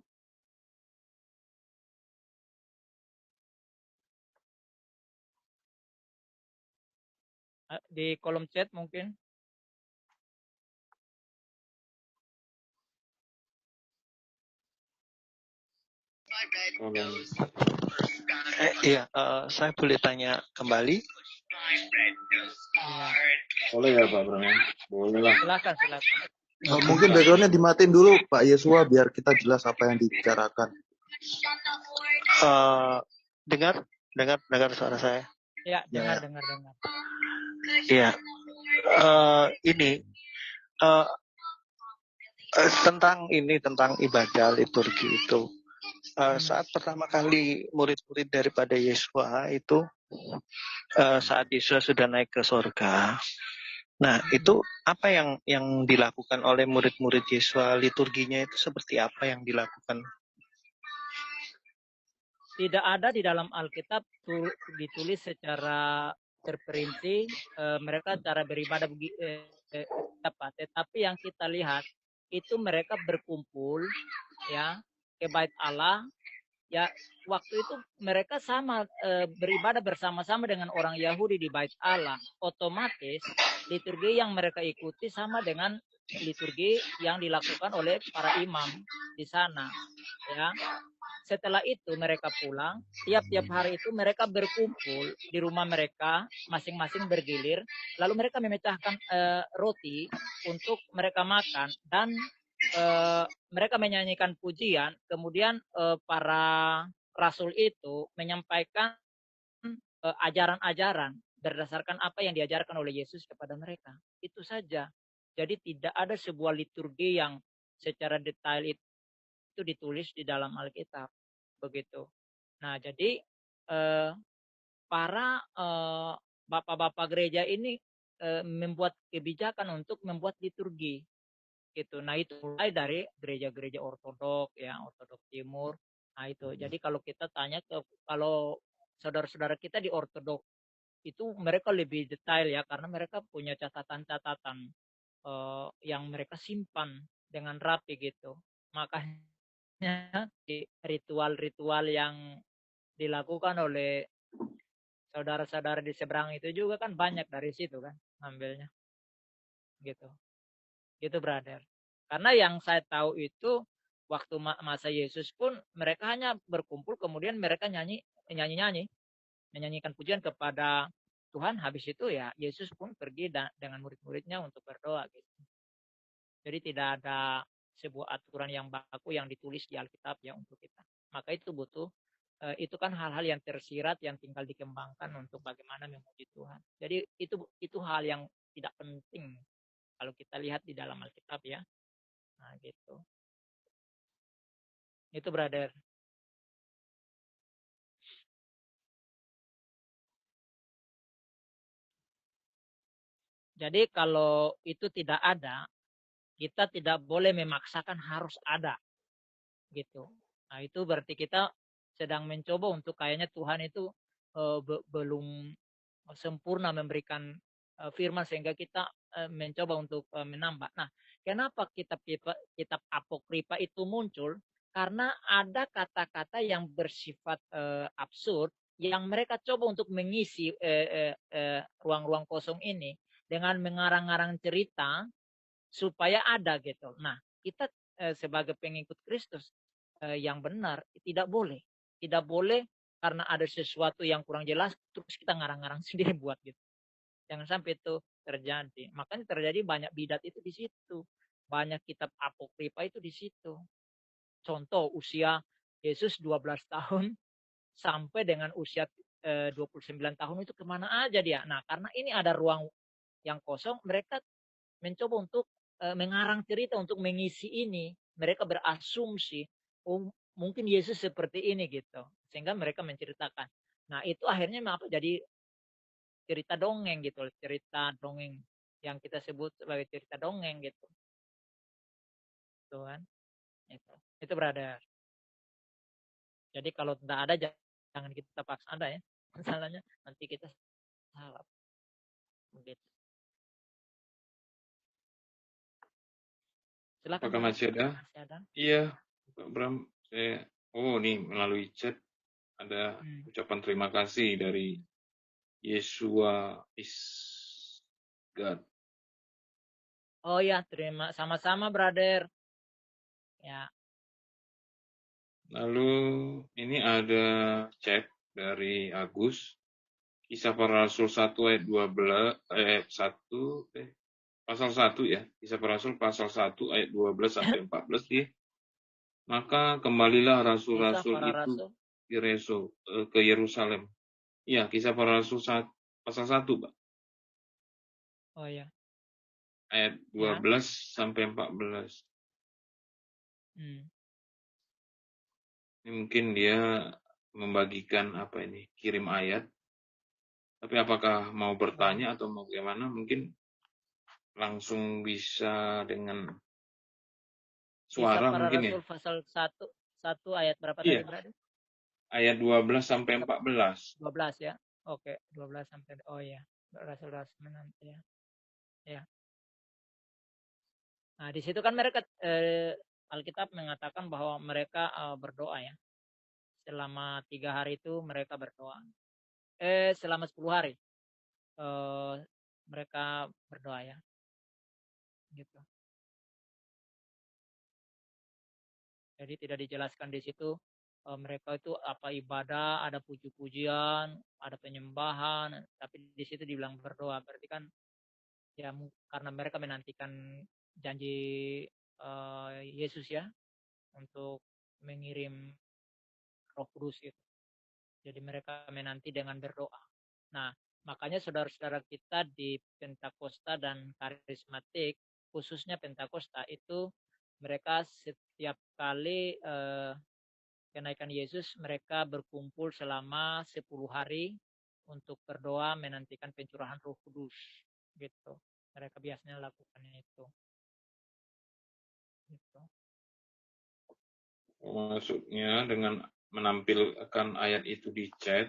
Di kolom chat mungkin. Iya, saya boleh tanya kembali? Boleh ya Pak Bram? Boleh lah. Silakan. Mungkin backgroundnya dimatiin dulu Pak Yesua biar kita jelas apa yang dibicarakan. Dengar suara saya? Ya, dengar. Iya. Tentang ibadah liturgi itu. Saat pertama kali murid-murid daripada Yesua itu saat Yesus sudah naik ke surga. Nah, itu apa yang dilakukan oleh murid-murid Yesua? Liturginya itu seperti apa yang dilakukan? Tidak ada di dalam Alkitab ditulis secara terperinci mereka cara beribadah apa. Tetapi yang kita lihat itu mereka berkumpul ya ke Bait Allah. Ya, waktu itu mereka sama beribadah bersama-sama dengan orang Yahudi di Bait Allah. Otomatis liturgi yang mereka ikuti sama dengan liturgi yang dilakukan oleh para imam di sana. Ya, setelah itu mereka pulang. Tiap-tiap hari itu mereka berkumpul di rumah mereka, masing-masing bergilir. Lalu mereka memecahkan roti untuk mereka makan dan mereka menyanyikan pujian. Kemudian para rasul itu menyampaikan ajaran-ajaran berdasarkan apa yang diajarkan oleh Yesus kepada mereka. Itu saja. Jadi tidak ada sebuah liturgi yang secara detail itu ditulis di dalam Alkitab. Begitu. Nah, jadi para bapak-bapak gereja ini membuat kebijakan untuk membuat liturgi. Gitu. Nah, itu mulai dari gereja-gereja ortodok ya, ortodok timur. Nah, itu. Jadi kalau kita tanya kalau saudara-saudara kita di ortodok itu mereka lebih detail ya karena mereka punya catatan-catatan yang mereka simpan dengan rapi gitu. Makanya ritual-ritual yang dilakukan oleh saudara-saudara di seberang itu juga kan banyak dari situ kan ambilnya gitu. Gitu brother. Karena yang saya tahu itu waktu masa Yesus pun mereka hanya berkumpul kemudian mereka menyanyikan pujian kepada Tuhan, habis itu ya Yesus pun pergi dengan murid-muridnya untuk berdoa gitu. Jadi tidak ada sebuah aturan yang baku yang ditulis di Alkitab ya untuk kita. Maka itu butuh itu kan hal-hal yang tersirat yang tinggal dikembangkan untuk bagaimana memuji Tuhan. Jadi itu hal yang tidak penting kalau kita lihat di dalam Alkitab ya. Nah, gitu. Itu brother. Jadi kalau itu tidak ada, kita tidak boleh memaksakan harus ada. Gitu. Nah, itu berarti kita sedang mencoba untuk kayaknya Tuhan itu belum sempurna memberikan firman sehingga kita mencoba untuk menambah. Nah, kenapa kitab apokrifa itu muncul? Karena ada kata-kata yang bersifat absurd yang mereka coba untuk mengisi ruang-ruang kosong ini dengan mengarang-arang cerita supaya ada gitu. Nah, kita sebagai pengikut Kristus yang benar tidak boleh karena ada sesuatu yang kurang jelas terus kita ngarang-ngarang sendiri buat gitu. Jangan sampai itu terjadi. Makanya terjadi banyak bidat itu di situ. Banyak kitab apokrifa itu di situ. Contoh usia Yesus 12 tahun sampai dengan usia 29 tahun itu kemana aja dia. Nah, karena ini ada ruang yang kosong, mereka mencoba untuk mengarang cerita untuk mengisi ini. Mereka berasumsi, oh, mungkin Yesus seperti ini gitu. Sehingga mereka menceritakan. Nah, itu akhirnya jadi cerita dongeng gitu, cerita dongeng yang kita sebut sebagai cerita dongeng gitu. Tuh kan. Itu brother. Jadi kalau tidak ada jangan kita paksa ada ya. Masalahnya nanti kita salah. Begitu. Silakan. Apakah masih ada? Iya, Pak Bram. Nih melalui chat ada ucapan terima kasih dari Yeshua is God. Oh ya, terima sama-sama brother. Ya. Lalu ini ada chat dari Agus. Kisah Para Rasul 1 ayat 12 pasal 1 ya. Kisah Para Rasul pasal 1 ayat 12 sampai 14 ya. Maka kembalilah rasul-rasul itu ke Yerusalem. Iya, Kisah Para Rasul pasal 1, Pak. Oh ya. Ayat 12 sampai 14. Ini mungkin dia membagikan kirim ayat. Tapi apakah mau bertanya atau mau bagaimana? Mungkin langsung bisa dengan suara mungkin ya. Pasal 1 ayat berapa tadi berarti? Ayat 12 sampai 14. 12 ya. Oke, 12 sampai Rasul-rasul menanti ya. Ya. Nah, di situ kan mereka Alkitab mengatakan bahwa mereka berdoa ya. Selama 3 hari itu mereka berdoa. Selama 10 hari mereka berdoa ya. Gitu. Jadi tidak dijelaskan di situ mereka itu apa ibadah, ada puji-pujian, ada penyembahan, tapi di situ dibilang berdoa. Berarti kan ya karena mereka menantikan janji Yesus ya untuk mengirim Roh Kudus itu. Jadi mereka menanti dengan berdoa. Nah, makanya saudara-saudara kita di Pentakosta dan Karismatik, khususnya Pentakosta itu mereka setiap kali kenaikan Yesus mereka berkumpul selama 10 hari untuk berdoa menantikan pencurahan Roh Kudus gitu. Mereka biasanya lakukan itu. Gitu. Maksudnya dengan menampilkan ayat itu di chat,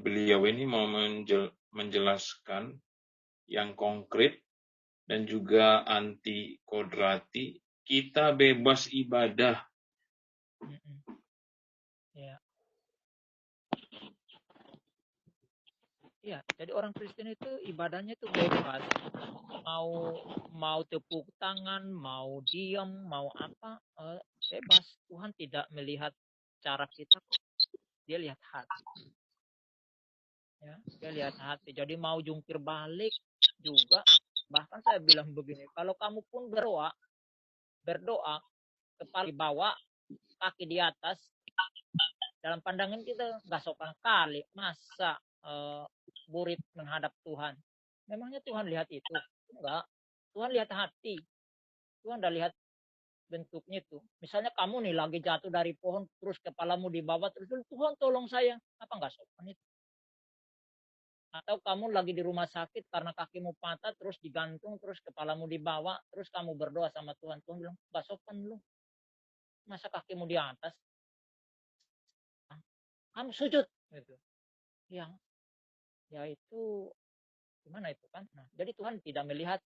beliau ini mau menjelaskan yang konkret dan juga anti kodrati. Kita bebas ibadah Ya. Iya, jadi orang Kristen itu ibadahnya itu bebas. Mau tepuk tangan, mau diam, mau apa, bebas. Tuhan tidak melihat cara kita kok. Dia lihat hati. Ya, dia lihat hati. Jadi mau jungkir balik juga. Bahkan saya bilang begini, kalau kamu pun berdoa, kepala di bawah, kaki di atas, dalam pandangan kita nggak sopan kali. Masa murid menghadap Tuhan? Memangnya Tuhan lihat itu? Enggak. Tuhan lihat hati. Tuhan udah lihat bentuknya itu. Misalnya kamu nih lagi jatuh dari pohon, terus kepalamu di bawah, terus Tuhan tolong saya. Apa nggak sopan itu? Atau kamu lagi di rumah sakit karena kakimu patah, terus digantung, terus kepalamu di bawah, terus kamu berdoa sama Tuhan. Tuhan bilang, nggak sopan lu. Masa kakimu di atas? Kamu sujud. Gitu. Ya itu gimana itu kan? Nah, jadi Tuhan tidak melihat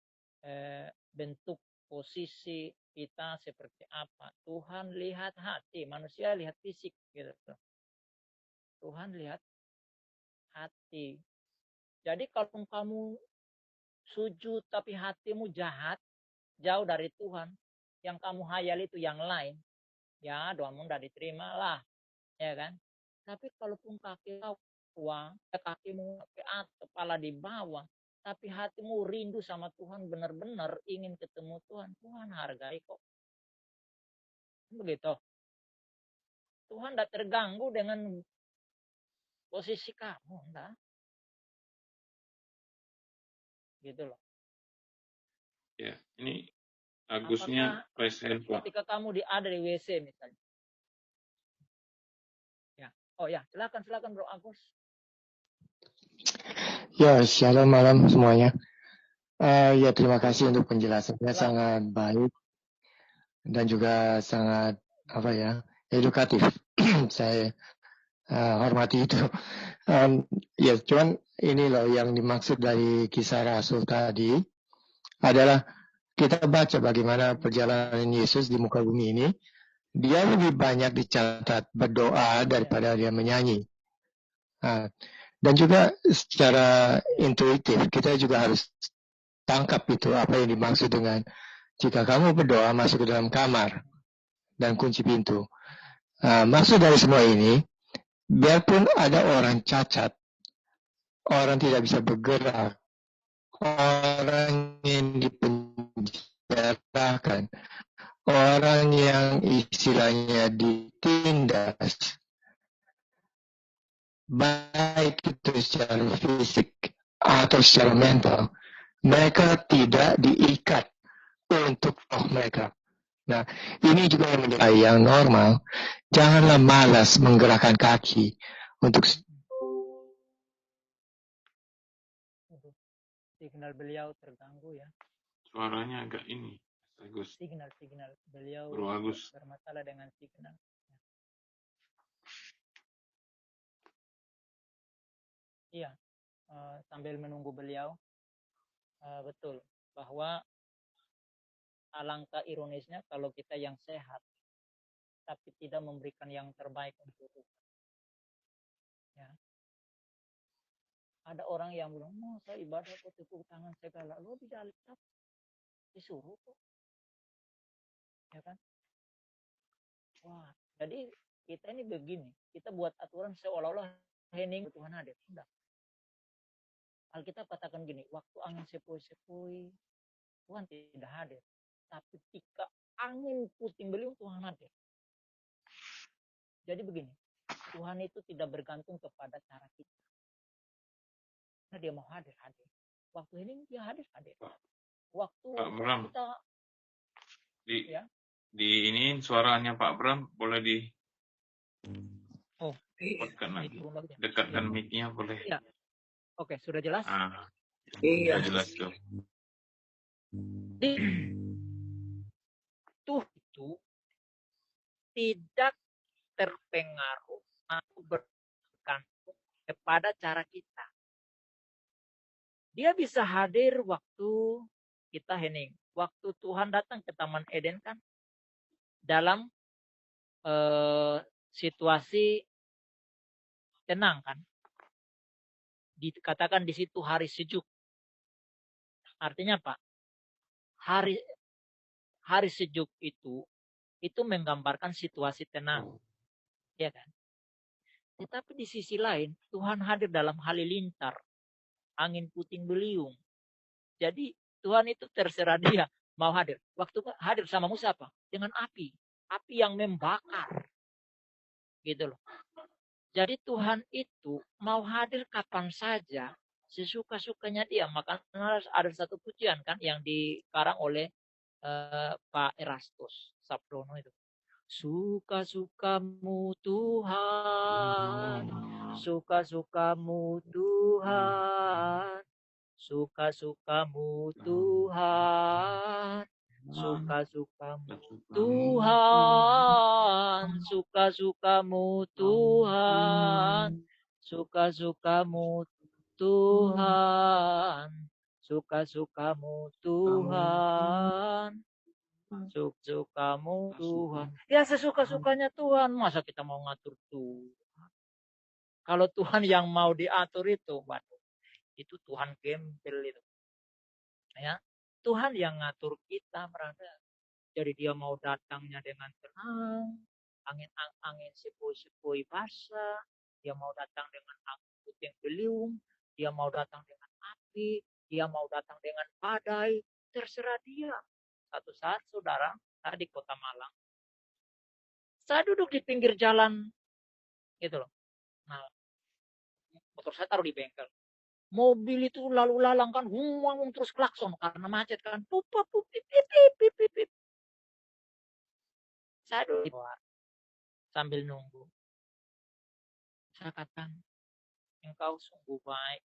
bentuk posisi kita seperti apa. Tuhan lihat hati, manusia lihat fisik gitu. Tuhan lihat hati. Jadi kalau kamu sujud tapi hatimu jahat, jauh dari Tuhan, yang kamu hayal itu yang lain, ya doamu tidak diterima lah, ya kan? Tapi kalaupun kakimu ke atas, kepala di bawah, tapi hatimu rindu sama Tuhan, benar-benar ingin ketemu Tuhan, Tuhan hargai kok. Begitu. Tuhan tidak terganggu dengan posisi kamu, enggak. Gitu loh. Ya, ini Agusnya raise hand, Pak. Ketika kamu ada di WC misalnya. Ya. Oh ya, silakan Bro Agus. Ya, shalom malam semuanya. Ya, terima kasih untuk penjelasannya, sangat baik dan juga sangat edukatif. Saya hormati itu. Ya, cuman ini loh yang dimaksud dari kisah Rasul tadi adalah kita baca bagaimana perjalanan Yesus di muka bumi ini. Dia lebih banyak dicatat berdoa daripada dia menyanyi. Dan juga secara intuitif kita juga harus tangkap itu apa yang dimaksud dengan jika kamu berdoa masuk ke dalam kamar dan kunci pintu. Maksud dari semua ini, biarpun ada orang cacat, orang tidak bisa bergerak, orang yang dipenjarakan, orang yang istilahnya ditindas, baik itu secara fisik atau secara mental, mereka tidak diikat untuk roh mereka. Nah, ini juga yang menjadi yang normal. Janganlah malas menggerakkan kaki untuk signal beliau terganggu ya. Suaranya agak ini, Agus. Signal beliau Bro Agus bermasalah dengan signal. Iya, sambil menunggu beliau, betul bahwa alangkah ironisnya kalau kita yang sehat, tapi tidak memberikan yang terbaik untuk Tuhan. Ya. Ada orang yang bilang, saya ibadah kok tepuk tangan segala, lo di dalam disuruh kok, ya kan? Wah, jadi kita ini begini, kita buat aturan seolah-olah hening Tuhan hadir. Enggak. Alkitab katakan gini, waktu angin sepoi-sepoi, Tuhan tidak hadir. Tapi ketika angin puting beliung, Tuhan hadir. Jadi begini, Tuhan itu tidak bergantung kepada cara kita. Karena dia mau hadir. Waktu ini dia hadir. Waktu Pak Bram, kita di ini suaranya Pak Bram boleh di dekatkan mic-nya boleh. Ya. Oke, sudah jelas? Sudah jelas tuh. Itu tidak terpengaruh atau bergantung kepada cara kita. Dia bisa hadir waktu kita hening. Waktu Tuhan datang ke Taman Eden kan dalam situasi tenang kan. Dikatakan di situ hari sejuk. Artinya apa? Hari sejuk itu menggambarkan situasi tenang. Ya kan? Tetapi di sisi lain, Tuhan hadir dalam halilintar, angin puting beliung. Jadi Tuhan itu terserah dia mau hadir. Waktu hadir sama Musa apa? Dengan api yang membakar. Gitu loh. Jadi Tuhan itu mau hadir kapan saja, sesuka-sukanya dia. Makanya ada satu pujian kan yang dikarang oleh Pak Erastus Sabdono itu. Suka-sukamu Tuhan, suka-sukamu Tuhan, suka-sukamu Tuhan, suka-sukamu Tuhan, suka-sukamu Tuhan, suka-sukamu Tuhan, suka-sukamu Tuhan, suka-sukamu Tuhan. Ya sesuka-sukanya Tuhan, masa kita mau ngatur Tuhan? Kalau Tuhan yang mau diatur itu, waduh, itu Tuhan gembel itu. Ya, Tuhan yang ngatur kita, berada. Jadi dia mau datangnya dengan tenang, angin sepoi-sepoi basah, dia mau datang dengan angin puting beliung, dia mau datang dengan api, dia mau datang dengan badai, terserah dia. Satu saat saudara, di Kota Malang, saya duduk di pinggir jalan, gitu loh. Nah, motor saya taruh di bengkel. Mobil itu lalu lalang kan, terus klakson karena macet kan, pip. Saya duduk di luar sambil nunggu. Saya katakan, engkau sungguh baik.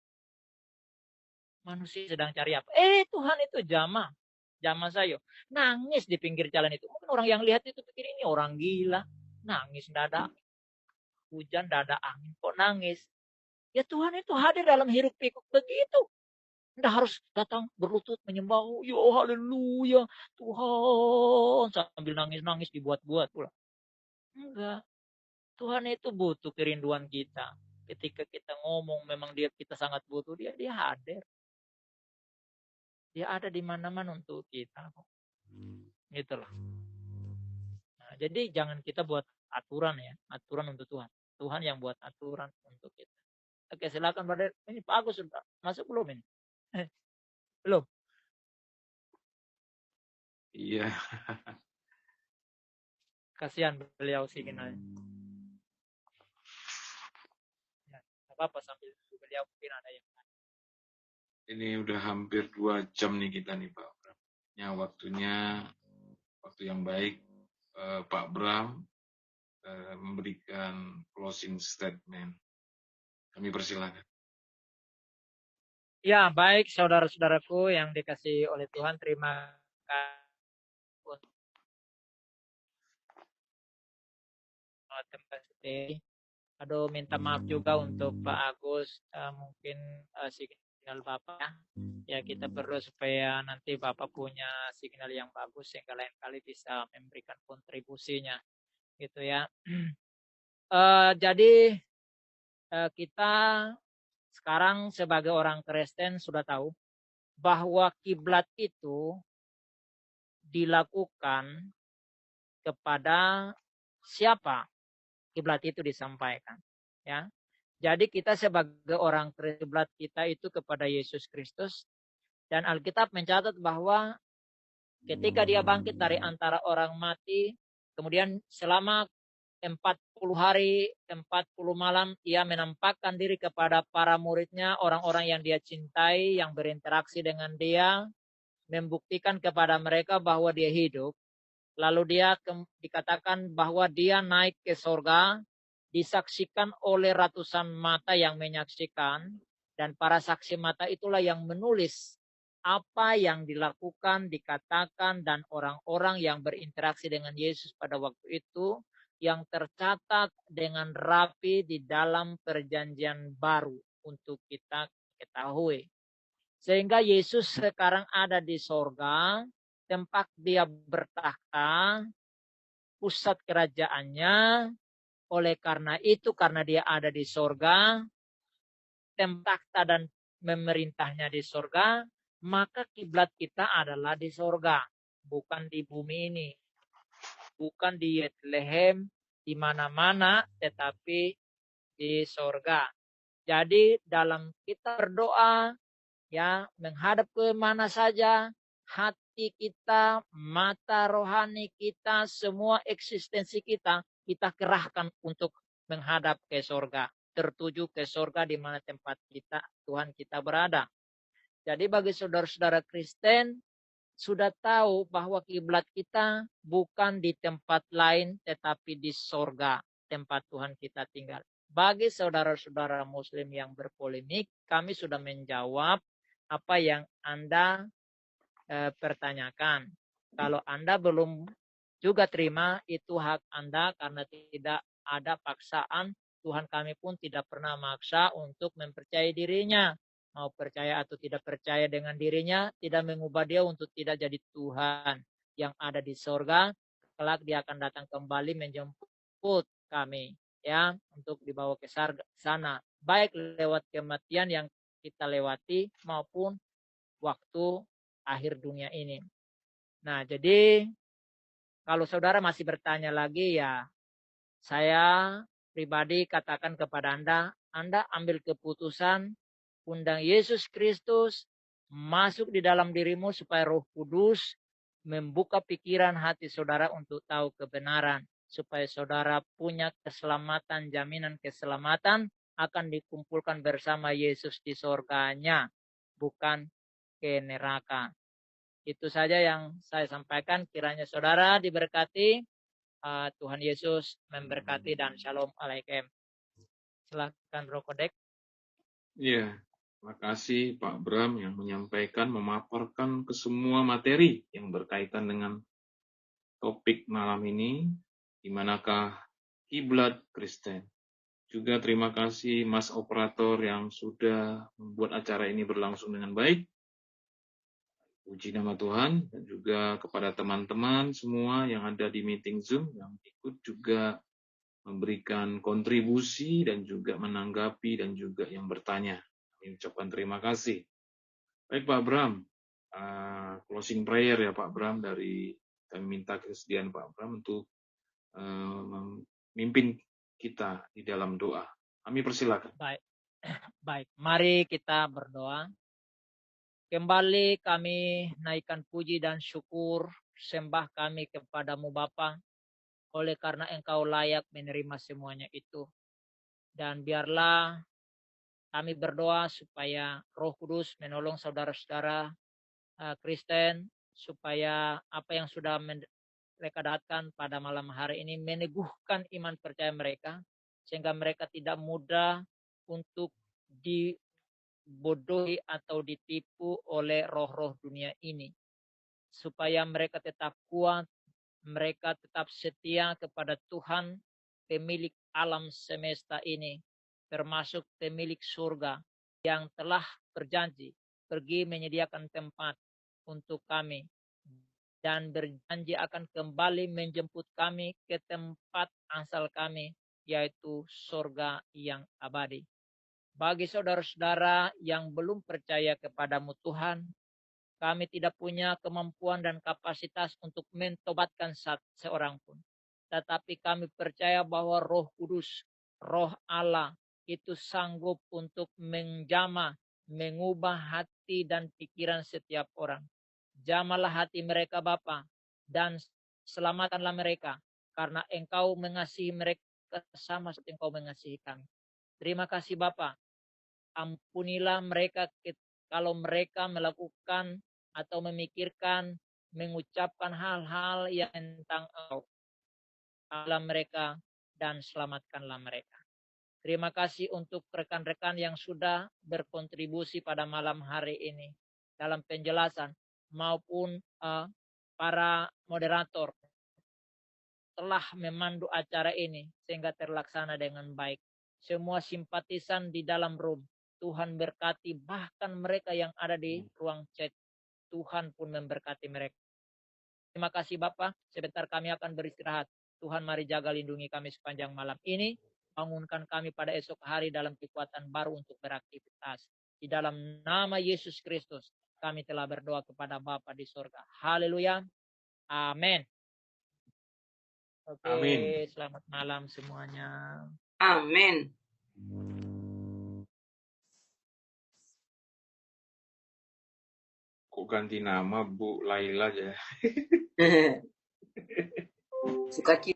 Manusia sedang cari apa? Tuhan itu jamah saya. Nangis di pinggir jalan itu. Mungkin orang yang lihat itu pikir ini orang gila. Nangis, dada hujan, dada angin, kok nangis? Ya Tuhan itu hadir dalam hiruk pikuk begitu. Anda harus datang berlutut menyembah. Ya haleluya Tuhan. Sambil nangis-nangis dibuat-buat pula. Enggak. Tuhan itu butuh kerinduan kita. Ketika kita ngomong memang kita sangat butuh dia hadir. Dia ada di mana-mana untuk kita. Gitu loh. Nah, jadi jangan kita buat aturan ya. Aturan untuk Tuhan. Tuhan yang buat aturan untuk kita. Oke, silakan Brother. Ini Pak Agus sudah masuk belum ini? Belum? Iya. Kasihan beliau signalnya. Ya, apa-apa sambil beliau mungkin ada yang Ini udah hampir 2 jam nih kita nih Pak Bram. Ya waktunya waktu yang baik Pak Bram memberikan closing statement. Kami persilakan. Ya, baik saudara-saudaraku yang dikasihi oleh Tuhan, terima kasih. Aduh, minta maaf juga untuk Pak Agus, mungkin signal Bapak ya kita perlu supaya nanti Bapak punya signal yang bagus sehingga lain kali bisa memberikan kontribusinya, gitu ya. Jadi kita sekarang sebagai orang Kristen sudah tahu bahwa kiblat itu dilakukan kepada siapa kiblat itu disampaikan, ya. Jadi kita sebagai orang kiblat kita itu kepada Yesus Kristus, dan Alkitab mencatat bahwa ketika dia bangkit dari antara orang mati, kemudian selama 40 hari, 40 malam, ia menampakkan diri kepada para muridnya, orang-orang yang dia cintai, yang berinteraksi dengan dia, membuktikan kepada mereka bahwa dia hidup. Lalu dia dikatakan bahwa dia naik ke sorga, disaksikan oleh ratusan mata yang menyaksikan, dan para saksi mata itulah yang menulis apa yang dilakukan, dikatakan, dan orang-orang yang berinteraksi dengan Yesus pada waktu itu, yang tercatat dengan rapi di dalam perjanjian baru untuk kita ketahui. Sehingga Yesus sekarang ada di sorga, tempat dia bertakhta, pusat kerajaannya. Oleh karena itu, karena dia ada di sorga, tempat takhta dan memerintahnya di sorga, maka kiblat kita adalah di sorga, bukan di bumi ini, bukan di Bethlehem, di mana-mana, tetapi di sorga. Jadi dalam kita berdoa, ya, menghadap ke mana saja, hati kita, mata rohani kita, semua eksistensi kita kerahkan untuk menghadap ke sorga, tertuju ke sorga di mana tempat kita, Tuhan kita berada. Jadi bagi saudara-saudara Kristen, sudah tahu bahwa kiblat kita bukan di tempat lain, tetapi di sorga, tempat Tuhan kita tinggal. Bagi saudara-saudara Muslim yang berpolemik, kami sudah menjawab apa yang Anda pertanyakan. Kalau Anda belum juga terima, itu hak Anda karena tidak ada paksaan. Tuhan kami pun tidak pernah maksa untuk mempercayai dirinya. Mau percaya atau tidak percaya dengan dirinya, tidak mengubah dia untuk tidak jadi Tuhan yang ada di sorga. Kelak dia akan datang kembali menjemput kami, ya, untuk dibawa ke sana. Baik lewat kematian yang kita lewati maupun waktu akhir dunia ini. Nah, jadi kalau saudara masih bertanya lagi, ya saya pribadi katakan kepada Anda ambil keputusan, undang Yesus Kristus masuk di dalam dirimu supaya Roh Kudus membuka pikiran hati saudara untuk tahu kebenaran, supaya saudara punya keselamatan, jaminan keselamatan akan dikumpulkan bersama Yesus di sorganya, bukan ke neraka. Itu saja yang saya sampaikan. Kiranya saudara diberkati. Tuhan Yesus memberkati dan shalom alaikum. Silakan Bro Kodek. Iya, terima kasih Pak Bram yang menyampaikan, memaparkan ke semua materi yang berkaitan dengan topik malam ini, di manakah kiblat Kristen. Juga terima kasih Mas Operator yang sudah membuat acara ini berlangsung dengan baik. Puji nama Tuhan, dan juga kepada teman-teman semua yang ada di meeting Zoom yang ikut juga memberikan kontribusi dan juga menanggapi dan juga yang bertanya. Kami ucapkan terima kasih. Baik Pak Bram, closing prayer ya Pak Bram, dari kami minta kesediaan Pak Bram untuk memimpin kita di dalam doa. Kami persilakan. Baik, mari kita berdoa. Kembali kami naikkan puji dan syukur, sembah kami kepadamu Bapa, oleh karena Engkau layak menerima semuanya itu. Dan biarlah kami berdoa supaya Roh Kudus menolong saudara-saudara Kristen, supaya apa yang sudah mereka datang pada malam hari ini meneguhkan iman percaya mereka, sehingga mereka tidak mudah untuk dibodohi atau ditipu oleh roh-roh dunia ini. Supaya mereka tetap kuat, mereka tetap setia kepada Tuhan, pemilik alam semesta ini, termasuk pemilik surga yang telah berjanji pergi menyediakan tempat untuk kami dan berjanji akan kembali menjemput kami ke tempat asal kami, yaitu surga yang abadi. Bagi saudara-saudara yang belum percaya kepadamu Tuhan, kami tidak punya kemampuan dan kapasitas untuk mentobatkan seorang pun. Tetapi kami percaya bahwa Roh Kudus, Roh Allah, itu sanggup untuk menjamah, mengubah hati dan pikiran setiap orang. Jamalah hati mereka Bapa, dan selamatkanlah mereka, karena Engkau mengasihi mereka sama seperti Engkau mengasihi kami. Terima kasih Bapa. Ampunilah mereka kalau mereka melakukan atau memikirkan, mengucapkan hal-hal yang tentang Engkau. Allah mereka dan selamatkanlah mereka. Terima kasih untuk rekan-rekan yang sudah berkontribusi pada malam hari ini dalam penjelasan maupun para moderator telah memandu acara ini sehingga terlaksana dengan baik. Semua simpatisan di dalam room, Tuhan berkati, bahkan mereka yang ada di ruang chat, Tuhan pun memberkati mereka. Terima kasih Bapak, sebentar kami akan beristirahat. Tuhan mari jaga lindungi kami sepanjang malam ini. Bangunkan kami pada esok hari dalam kekuatan baru untuk beraktivitas. Di dalam nama Yesus Kristus, kami telah berdoa kepada Bapa di surga. Haleluya. Amin. Oke, Amin. selamat malam semuanya. Amin. Kok ganti nama Bu Laila aja? Suka